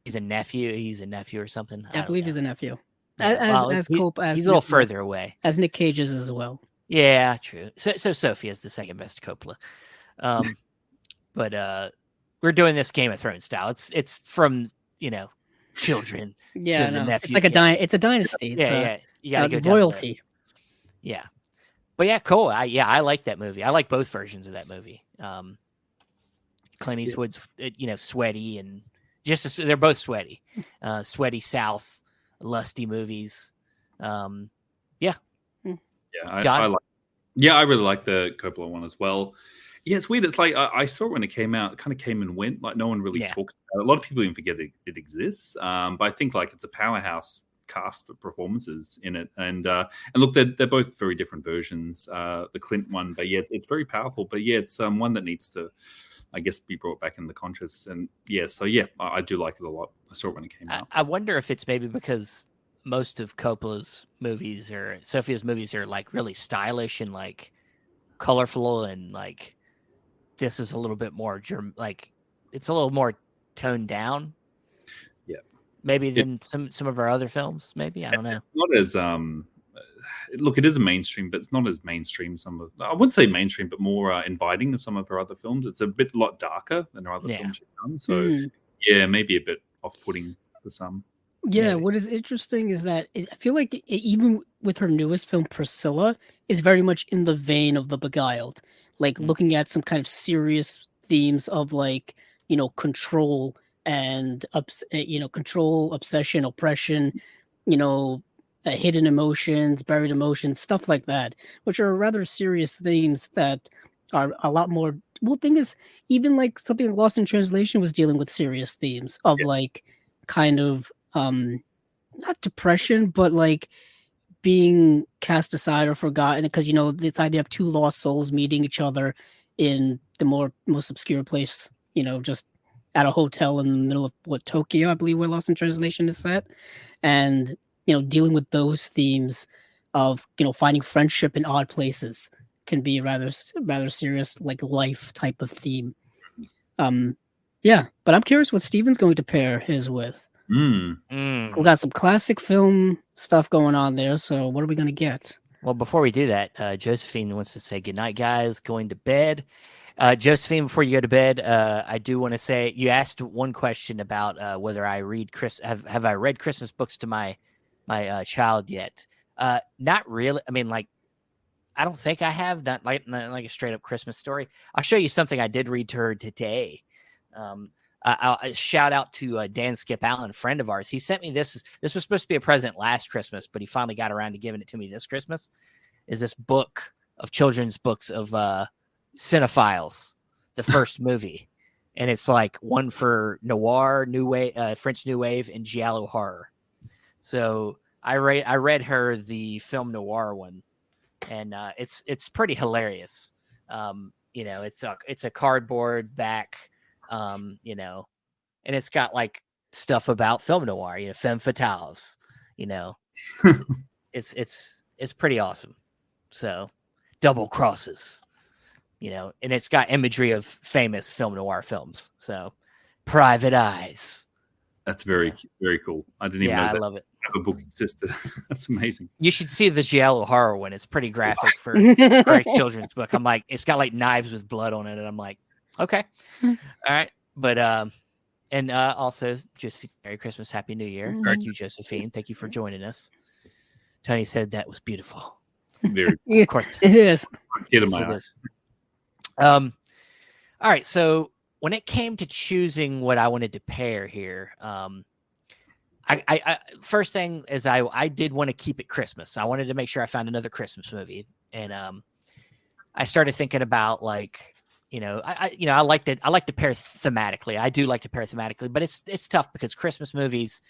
he's a nephew. He's a nephew or something.
I believe he's a nephew.
Yeah. He's a little further away.
As Nick Cage is as well.
Yeah, true. So Sophia is the second best Coppola. But we're doing this Game of Thrones style. It's from children to the nephew.
It's like it's a dynasty.
Yeah. You gotta go
royalty.
Yeah. But yeah, cool. I like that movie. I like both versions of that movie. Clint Eastwood's sweaty and they're both sweaty. Sweaty South, lusty movies.
I really like the Coppola one as well. Yeah, it's weird. It's like I saw it when it came out. It kind of came and went. Like no one really talks about it. A lot of people even forget it exists. But I think like it's a powerhouse cast of performances in it. And look, they're both very different versions. The Clint one, but yeah, it's very powerful. But yeah, it's one that needs to, I guess, be brought back in the conscious. And yeah, so yeah, I do like it a lot. I saw it when it came out.
I wonder if it's maybe because most of Coppola's movies or Sophia's movies are like really stylish and like colorful, and like this is a little bit more like it's a little more toned down.
Yeah,
maybe than some of our other films. Maybe I don't know.
Not as look, it is a mainstream, but it's not as mainstream. I wouldn't say mainstream, but more inviting than some of her other films. It's a lot darker than her other films she's done. So yeah, maybe a bit off-putting for some.
Yeah, maybe. What is interesting is that I feel like even with her newest film, Priscilla, is very much in the vein of The Beguiled, like looking at some kind of serious themes of like, control and, control, obsession, oppression, hidden emotions, buried emotions, stuff like that, which are rather serious themes that are a lot more. Well, thing is, even like something like Lost in Translation was dealing with serious themes of like kind of not depression, but like being cast aside or forgotten, because this idea of two lost souls meeting each other in the most obscure place, just at a hotel in the middle of Tokyo, I believe, where Lost in Translation is set, and dealing with those themes of finding friendship in odd places can be rather serious, like life type of theme. Yeah, but I'm curious what Steven's going to pair his with. We got some classic film stuff going on there, so what are we going to get?
Well, before we do that, Josephine wants to say goodnight, guys, going to bed. Josephine, before you go to bed, I do want to say, you asked one question about whether I read have I read Christmas books to my child yet. Not really. I mean, like, I don't think I have. Not like a straight up Christmas story. I'll show you something I did read to her today. I'll shout out to Dan Skip Allen, a friend of ours. He sent me this. This was supposed to be a present last Christmas, but he finally got around to giving it to me this Christmas. Is this book of children's books of Cinephiles, the first movie, and it's like one for noir, new wave, French new wave, and giallo horror. So I read her the film noir one, and it's pretty hilarious. It's a cardboard back. And it's got like stuff about film noir, femme fatales, it's pretty awesome. So double crosses, and it's got imagery of famous film noir films. So Private Eyes. That's
very, very cool. I didn't even know that.
I love it.
A book existed. That's amazing.
You should see the giallo horror one. It's pretty graphic for a children's book. I'm like, it's got like knives with blood on it, and I'm like, okay, all right. But And also, just Merry Christmas, Happy New Year. Thank you, Josephine. Thank you for joining us. Tony said that was beautiful.
Very
Of course,
it is.
kid of
yes,
my
it is. All right. So when it came to choosing what I wanted to pair here, I first thing is I did want to keep it Christmas. I wanted to make sure I found another Christmas movie, and I started thinking about like. I like to pair thematically. I do like to pair thematically, but it's tough because Christmas movies,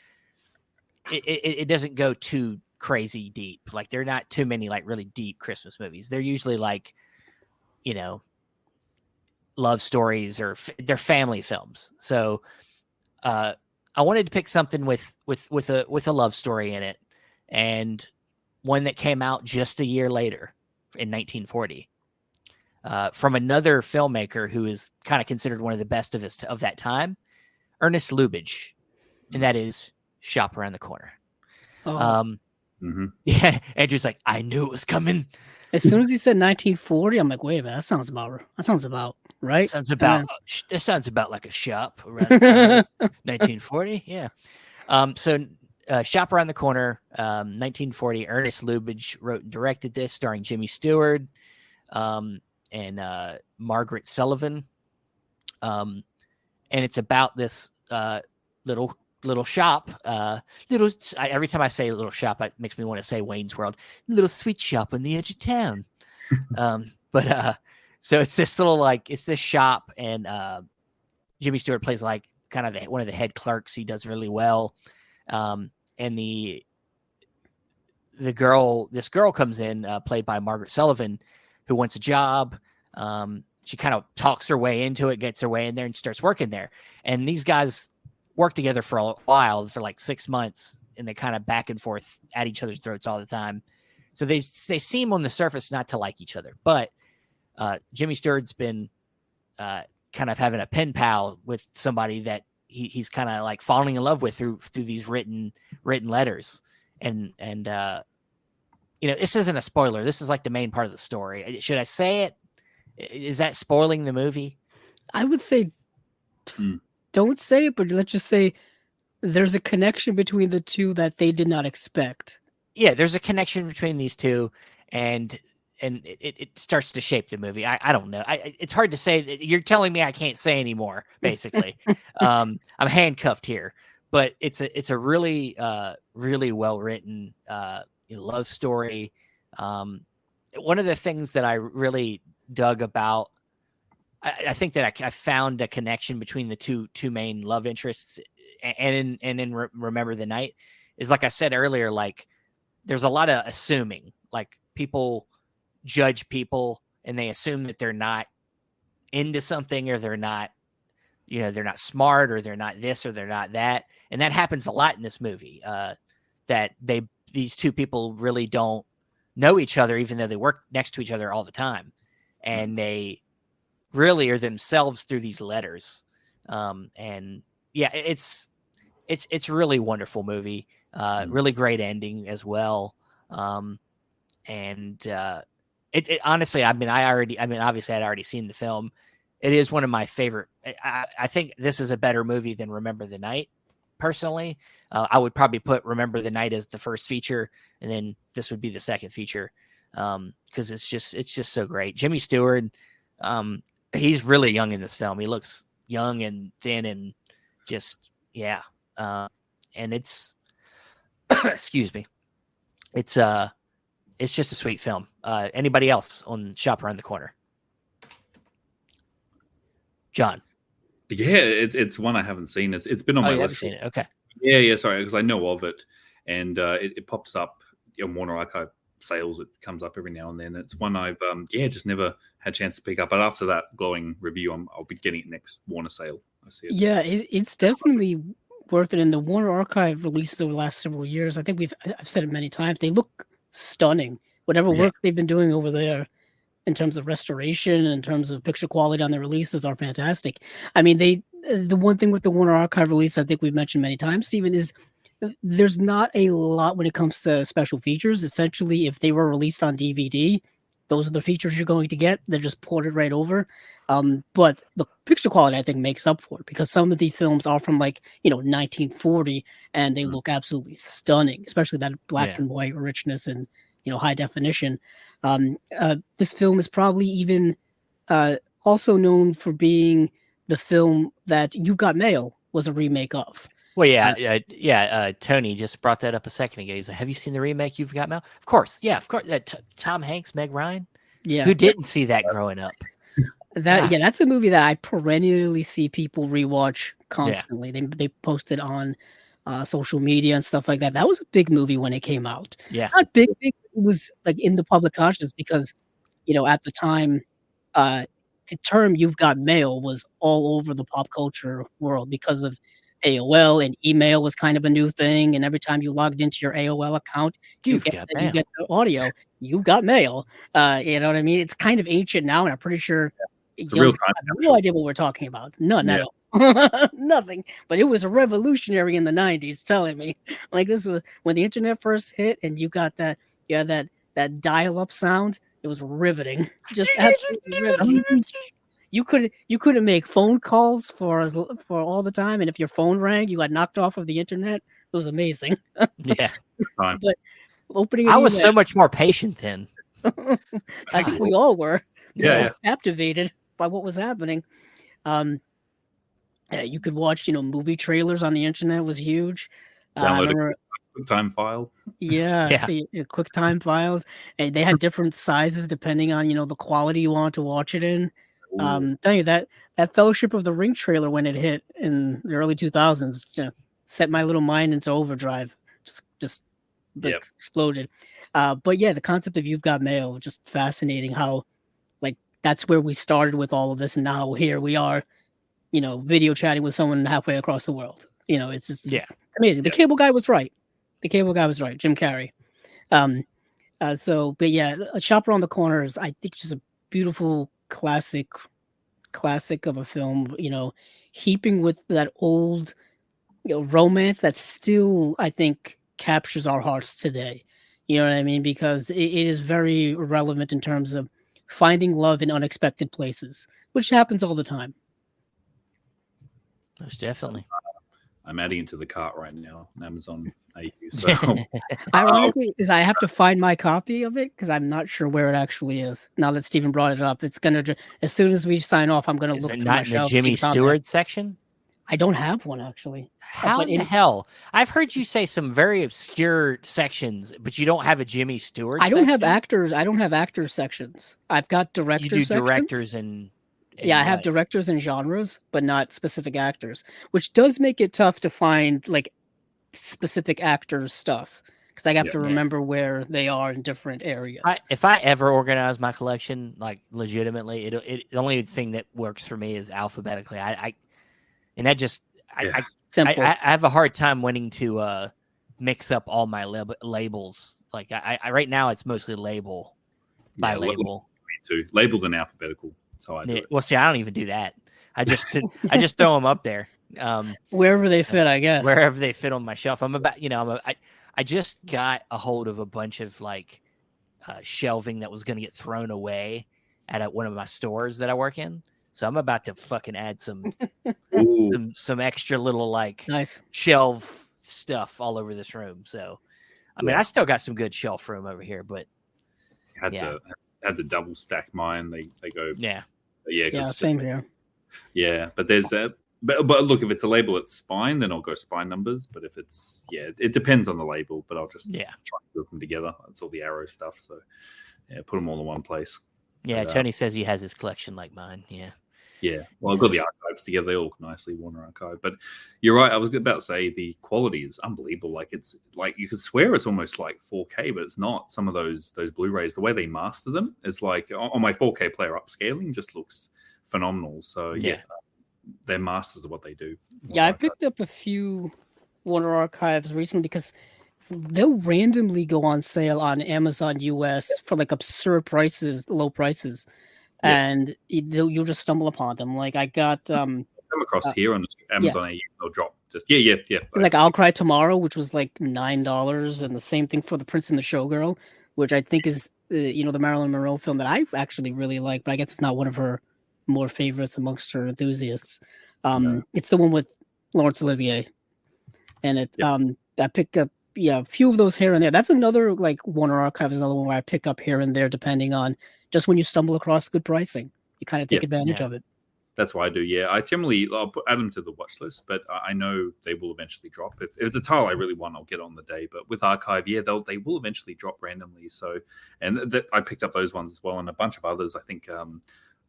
it doesn't go too crazy deep. Like there are not too many like really deep Christmas movies. They're usually like, love stories or they're family films. So I wanted to pick something with a love story in it, and one that came out just a year later in 1940. From another filmmaker who is kind of considered one of the best of that time, Ernest Lubitsch, and that is Shop Around the Corner. Yeah, Andrew's like, I knew it was coming.
As soon as he said 1940, I'm like, wait a minute, that sounds about right.
That sounds about like a shop around the corner. 1940, yeah. So Shop Around the Corner, 1940. Ernest Lubitsch wrote and directed this, starring Jimmy Stewart. And Margaret Sullivan, and it's about this little shop. Every time I say little shop, it makes me want to say Wayne's World. Little sweet shop on the edge of town. So it's this little it's this shop, and Jimmy Stewart plays like kind of one of the head clerks. He does really well, and this girl comes in, played by Margaret Sullivan, who wants a job. She kind of talks her way into it, gets her way in there, and starts working there. And these guys work together for a while, for like 6 months, and they kind of back and forth at each other's throats all the time. So they seem on the surface not to like each other. But Jimmy Stewart's been kind of having a pen pal with somebody that he's kind of like falling in love with through these written letters. And this isn't a spoiler. This is like the main part of the story. Should I say it? Is that spoiling the movie?
I would say don't say it, but let's just say there's a connection between the two that they did not expect.
Yeah, there's a connection between these two, and it starts to shape the movie. I don't know. It's hard to say. You're telling me I can't say anymore, basically. I'm handcuffed here. But it's a really really well written love story. One of the things that I really dug about, I think that I found a connection between the two main love interests, and in Remember the Night, is like I said earlier, like there's a lot of assuming, like people judge people and they assume that they're not into something, or they're not smart, or they're not this, or they're not that. And that happens a lot in this movie, that these two people really don't know each other, even though they work next to each other all the time. And they really are themselves through these letters. And yeah, it's a really wonderful movie. Really great ending as well. And it honestly, obviously I'd already seen the film. It is one of my favorite. I think this is a better movie than Remember the Night. Personally, I would probably put Remember the Night as the first feature, and then this would be the second feature, because it's just so great. Jimmy Stewart, he's really young in this film. He looks young and thin, and just and it's excuse me, it's just a sweet film. Anybody else on Shop Around the Corner? John?
Yeah, it's one I haven't seen. It's been on my list.
Seen it. Okay.
Yeah, sorry, because I know of it, and it pops up on Warner Archive sales. It comes up every now and then. It's one I've just never had a chance to pick up. But after that glowing review, I'll be getting it next Warner sale. I see it.
Yeah, it's definitely worth it. And the Warner Archive releases over the last several years, I think I've said it many times, they look stunning. Whatever work they've been doing over there in terms of restoration, in terms of picture quality on the releases, are fantastic. I mean, the one thing with the Warner Archive release, I think we've mentioned many times, Stephen, is there's not a lot when it comes to special features. Essentially, if they were released on DVD, those are the features you're going to get. They're just ported right over. But the picture quality, I think, makes up for it because some of the films are from 1940, and they look absolutely stunning, especially that black and white richness and high definition. This film is probably even also known for being the film that You Got Mail was a remake of.
Well, Tony just brought that up a second ago. He's like, "Have you seen the remake? You've Got Mail?" Of course. Tom Hanks, Meg Ryan.
Yeah,
who didn't see that growing up?
That's a movie that I perennially see people rewatch constantly. They post it on social media and stuff like that. That was a big movie when it came out.
Yeah,
not big. It was in the public consciousness because at the time, the term "You've Got Mail" was all over the pop culture world because of AOL, and email was kind of a new thing. And every time you logged into your AOL account, you get the audio. You've got mail. You know what I mean? It's kind of ancient now, and I'm pretty sure
it's real time.
I have no idea what we're talking about. None at all. Nothing. But it was a revolutionary in the 90s, telling me. This was when the internet first hit, and you got that dial-up sound. It was riveting. Just absolutely riveting. You couldn't make phone calls for all the time, and if your phone rang, you got knocked off of the internet. It was amazing.
Yeah,
but opening.
I was so much more patient then.
I think we all were.
Yeah,
captivated by what was happening. You could watch movie trailers on the internet was huge.
Download a QuickTime file.
Yeah. QuickTime files, and they had different sizes depending on the quality you want to watch it in. Tell you that Fellowship of the Ring trailer when it hit in the early 2000s set my little mind into overdrive. Just exploded. But yeah, the concept of You've Got Mail, just fascinating how that's where we started with all of this, and now here we are, video chatting with someone halfway across the world. It's just it's amazing. The cable guy was right. Jim Carrey. But yeah, A Shop Around the Corner is, I think, just a beautiful classic of a film, heaping with that old romance that still, I think, captures our hearts today. You know what I mean? Because it is very relevant in terms of finding love in unexpected places, which happens all the time.
Most definitely.
I'm adding it to the cart right now on Amazon AU. So
ironically, is I have to find my copy of it because I'm not sure where it actually is. Now that Steven brought it up, it's gonna as soon as we sign off, I'm gonna look through my shelf.
Not in the Jimmy Stewart section?
I don't have one actually.
How in the hell? I've heard you say some very obscure sections, but you don't have a Jimmy Stewart section?
I don't have actors sections. I've got directors.
You do
sections.
Directors and
I have directors and genres, but not specific actors, which does make it tough to find specific actors stuff because I have to remember where they are in different areas.
If I ever organize my collection legitimately, the only thing that works for me is alphabetically. I have a hard time wanting to mix up all my labels. I right now it's mostly label by label.
Me too. Labeled and alphabetical. That's how I do it.
Well, see, I don't even do that. I just throw them up there.
Wherever they fit, I guess.
Wherever they fit on my shelf. I just got a hold of a bunch of shelving that was going to get thrown away at one of my stores that I work in. So I'm about to fucking add some extra little
nice
shelf stuff all over this room. So, I mean, I still got some good shelf room over here, but
had to double stack mine. They go
same here.
Yeah, but there's but look, if it's a label at spine, then I'll go spine numbers. But if it's it depends on the label. But I'll just try to put them together. That's all the arrow stuff. So put them all in one place.
Yeah, but, Tony says he has his collection like mine. Yeah.
Yeah, well, I've got the archives together. They all look nicely, Warner Archive. But you're right. I was about to say the quality is unbelievable. It's you could swear it's almost like 4K, but it's not. Some of those Blu-rays, the way they master them, is on my 4K player upscaling just looks phenomenal. So they're masters of what they do.
I picked up a few Warner Archives recently because they'll randomly go on sale on Amazon US for absurd prices, low prices. And you'll just stumble upon them. I got
come across here on Amazon AU, they'll drop just
I'll Cry Tomorrow, which was $9, and the same thing for The Prince and the Showgirl, which I think is the Marilyn Monroe film that I actually really like, but I guess it's not one of her more favorites amongst her enthusiasts.
No.
It's the one with Laurence Olivier, and I picked up a few of those here and there. That's another like Warner Archive is another one where I pick up here and there depending on just when you stumble across good pricing, you kind of take advantage of it.
That's what I do. Yeah, I'll add them to the watch list, but I know they will eventually drop. If it's a title I really want, I'll get on the day. But with Archive, they will eventually drop randomly. So, and I picked up those ones as well, and a bunch of others. I think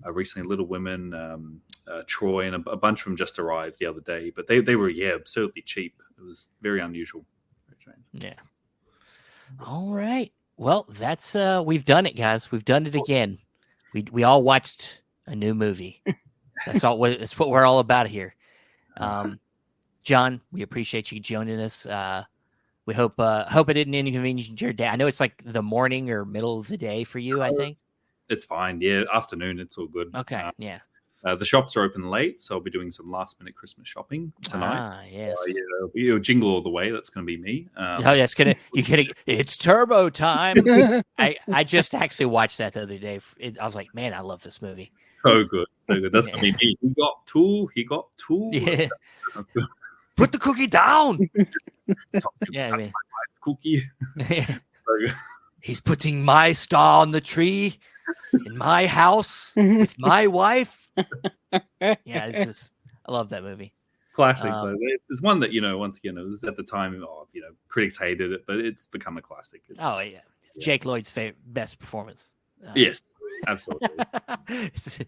recently, Little Women, Troy, and a bunch of them just arrived the other day. But they were absurdly cheap. It was very unusual. Very strange.
Yeah. All right. Well, that's we've done it, guys. We've done it again. We all watched a new movie. That's what we're all about here. John, we appreciate you joining us. We hope it didn't inconvenience your day. I know it's like the morning or middle of the day for you, I think.
It's fine. Yeah, afternoon. It's all good.
Okay, yeah.
The shops are open late, so I'll be doing some last-minute Christmas shopping tonight.
Ah, yes.
It'll jingle all the way. That's going to be me.
It's turbo time. I just actually watched that the other day. I was like, man, I love this movie.
So good. That's going to be me. He got two.
Yeah.
That's good.
Put the cookie down.
Yeah, I mean, cookie.
He's putting my star on the tree in my house with my wife. Yeah, I love that movie.
Classic. It's one that, once again, it was at the time, critics hated it, but it's become a classic.
It's Jake Lloyd's best performance.
Yes, absolutely.
It's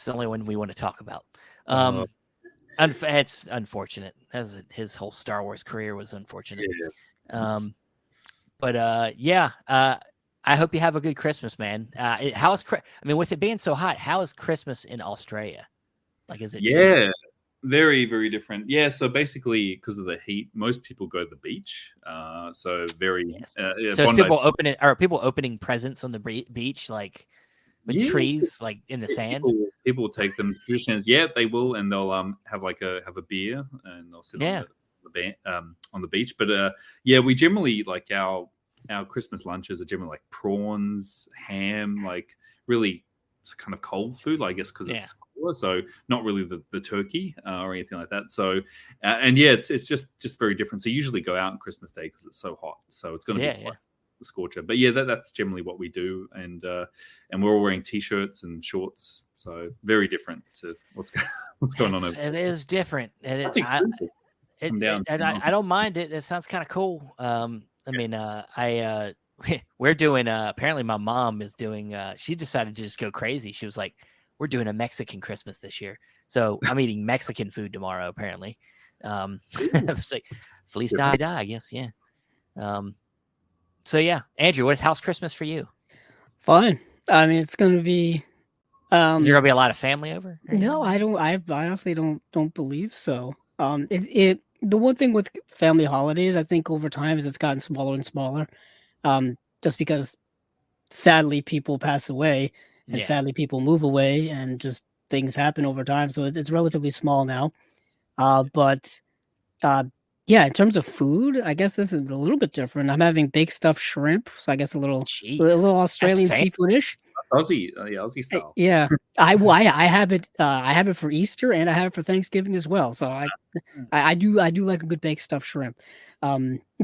the only one we want to talk about. It's unfortunate. His whole Star Wars career was unfortunate.
Yeah.
I hope you have a good Christmas, man. With it being so hot, how is Christmas in Australia? Like, is it
very, very different. Yeah, so basically, because of the heat, most people go to the beach. So
people opening presents on the beach, like with trees, like in the sand?
People will take them. Traditions, they will, and they'll have a beer and they'll sit on the beach. But we generally like our Christmas lunches are generally like prawns, ham, like really kind of cold food, I guess, because it's cooler, so not really the turkey or anything like that. So it's just very different. So you usually go out on Christmas Day because it's so hot, so it's going to be quite the scorcher. But that's generally what we do, and we're all wearing t-shirts and shorts, so very different to what's going on.
It is different.
That's expensive.
I don't mind it. It sounds kind of cool. We're doing apparently my mom is doing she decided to just go crazy. She was like, we're doing a Mexican Christmas this year, so I'm eating Mexican food tomorrow apparently. I was like, Feliz Navidad, I guess. Andrew, how's Christmas for you?
Fine. I mean, it's gonna be
is there gonna be a lot of family over?
No, I don't. I honestly don't believe so. The one thing with family holidays, I think over time is it's gotten smaller and smaller. Just because sadly people pass away and sadly people move away and just things happen over time. So it's relatively small now. In terms of food, I guess this is a little bit different. I'm having baked stuffed shrimp. So I guess a little Australian seafoodish.
Aussie style.
Yeah, I have it. I have it for Easter and I have it for Thanksgiving as well. So I do like a good baked stuffed shrimp.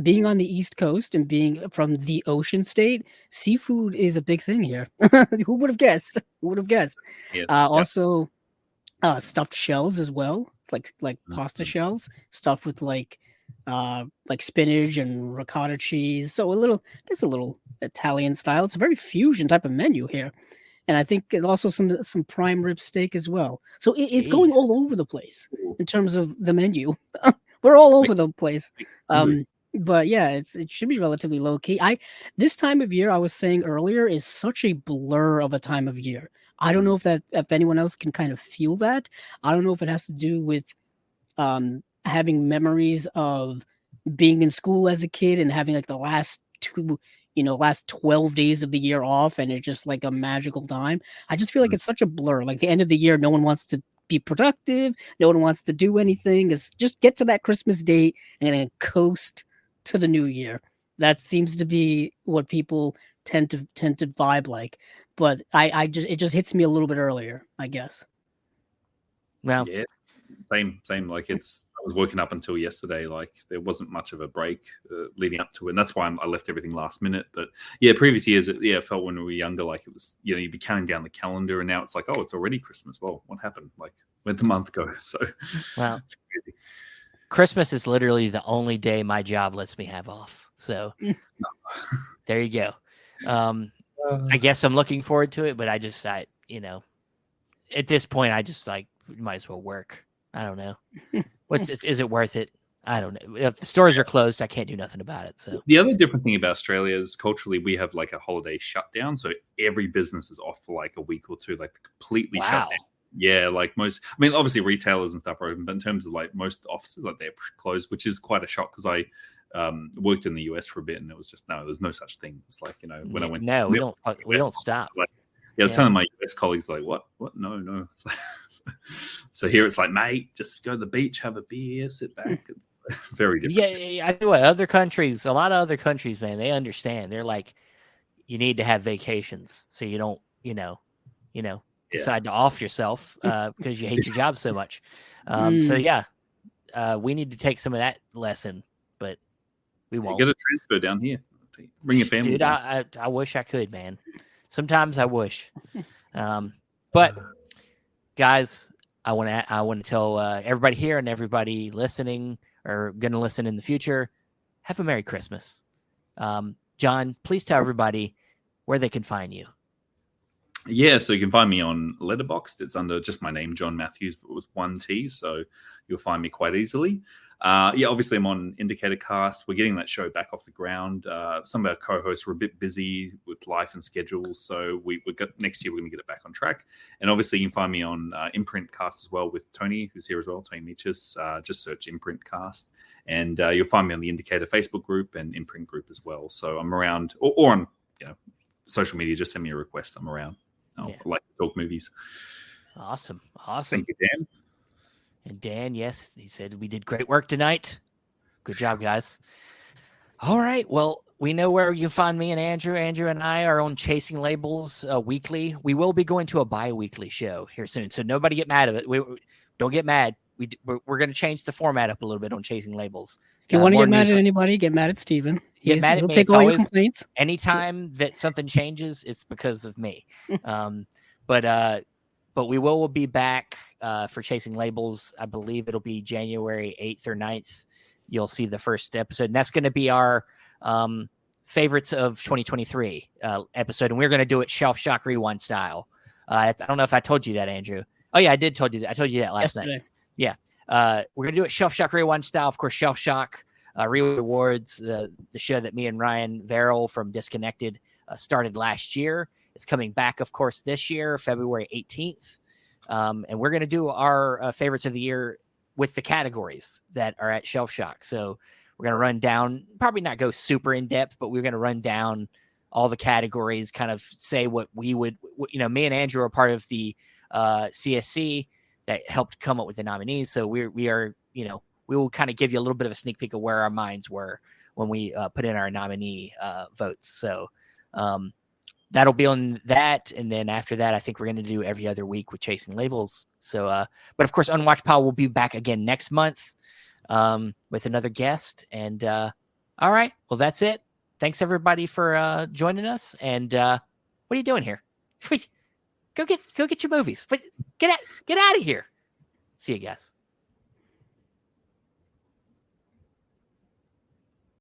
Being on the East Coast and being from the ocean state, seafood is a big thing here. Who would have guessed? Yeah. Also, stuffed shells as well, like pasta shells stuffed with like spinach and ricotta cheese. So a little Italian style. It's a very fusion type of menu here. And I think also some prime rib steak as well. So it's going all over the place in terms of the menu. We're all over the place. But yeah, it should be relatively low key. This time of year, I was saying earlier, is such a blur of a time of year. I don't know if anyone else can kind of feel that. I don't know if it has to do with having memories of being in school as a kid and having like the last 12 days of the year off, and it's just like a magical time. I just feel like it's such a blur. Like the end of the year, no one wants to be productive. No one wants to do anything. It's just get to that Christmas date and then coast to the new year. That seems to be what people tend to vibe like. But it just hits me a little bit earlier, I guess.
Well,
yeah, same. Like I was working up until yesterday. Like there wasn't much of a break leading up to it, and that's why I left everything last minute. But yeah, previous years, it felt when we were younger like it was. You'd be counting down the calendar, and now it's like, oh, it's already Christmas. Well, what happened? Like where'd the month go? So
well,
it's crazy.
Christmas is literally the only day my job lets me have off. So there you go. I guess I'm looking forward to it, but at this point, I just like might as well work. I don't know. Is it worth it? I don't know. If the stores are closed, I can't do nothing about it. So
the other different thing about Australia is culturally we have like a holiday shutdown, so every business is off for like a week or two, like completely shut down. Yeah, like most. I mean, obviously retailers and stuff are open, but in terms of like most offices, like they're closed, which is quite a shock because I worked in the US for a bit, and it was just there's no such thing. It's like when I went.
No, we don't stop.
Like, I was telling my US colleagues like, what? No. It's like, so here it's like, mate, just go to the beach, have a beer, sit back. It's very different.
Yeah. I know what a lot of other countries, man, they understand. They're like, you need to have vacations so you don't, decide to off yourself because you hate your job so much. So yeah, we need to take some of that lesson, but we won't.
Get a transfer down here. Bring your family.
Dude, I wish I could, man. Sometimes I wish. But guys, I want to tell everybody here and everybody listening or going to listen in the future, have a Merry Christmas. John, please tell everybody where they can find you.
Yeah, so you can find me on Letterboxd. It's under just my name, John Mathews, with 1 T, so you'll find me quite easily. Obviously I'm on Indicator Cast. We're getting that show back off the ground. Some of our co-hosts were a bit busy with life and schedules, so we got next year we're going to get it back on track. And obviously you can find me on Imprint Cast as well with Tony, who's here as well, Tony Meaches. Just search Imprint Cast, and you'll find me on the Indicator Facebook group and Imprint group as well. So I'm around, or on social media. Just send me a request. I'm around. I like to talk movies.
Awesome.
Thank you, Dan.
And Dan, yes, he said we did great work tonight. Good job, guys. All right. Well, we know where you can find me and Andrew. Andrew and I are on Chasing Labels weekly. We will be going to a bi-weekly show here soon, so nobody get mad at it. Don't get mad. We're going to change the format up a little bit on Chasing Labels.
If you want to get mad at anybody, get mad at Steven. He'll take all your complaints.
Anytime that something changes, it's because of me. But we will be back for Chasing Labels. I believe it'll be January 8th or 9th. You'll see the first episode. And that's going to be our favorites of 2023 episode. And we're going to do it Shelf Shock Rewind style. I don't know if I told you that, Andrew. Oh, yeah, I did told you that. I told you that last night. Yeah. We're going to do it Shelf Shock Rewind style. Of course, Shelf Shock Rewards, the show that me and Ryan Verrill from Disconnected started last year. It's coming back, of course, this year, February 18th. And we're going to do our favorites of the year with the categories that are at Shelf Shock. So we're going to run down, probably not go super in depth, but we're going to run down all the categories, kind of say what we would, me and Andrew are part of the CSC that helped come up with the nominees. So we will kind of give you a little bit of a sneak peek of where our minds were when we put in our nominee votes. So that'll be on that. And then after that, I think we're going to do every other week with Chasing Labels. So, but of course, Unwatched Pile will be back again next month with another guest. And all right, well, that's it. Thanks everybody for joining us. And what are you doing here? Go get your movies. Get out of here. See you guys.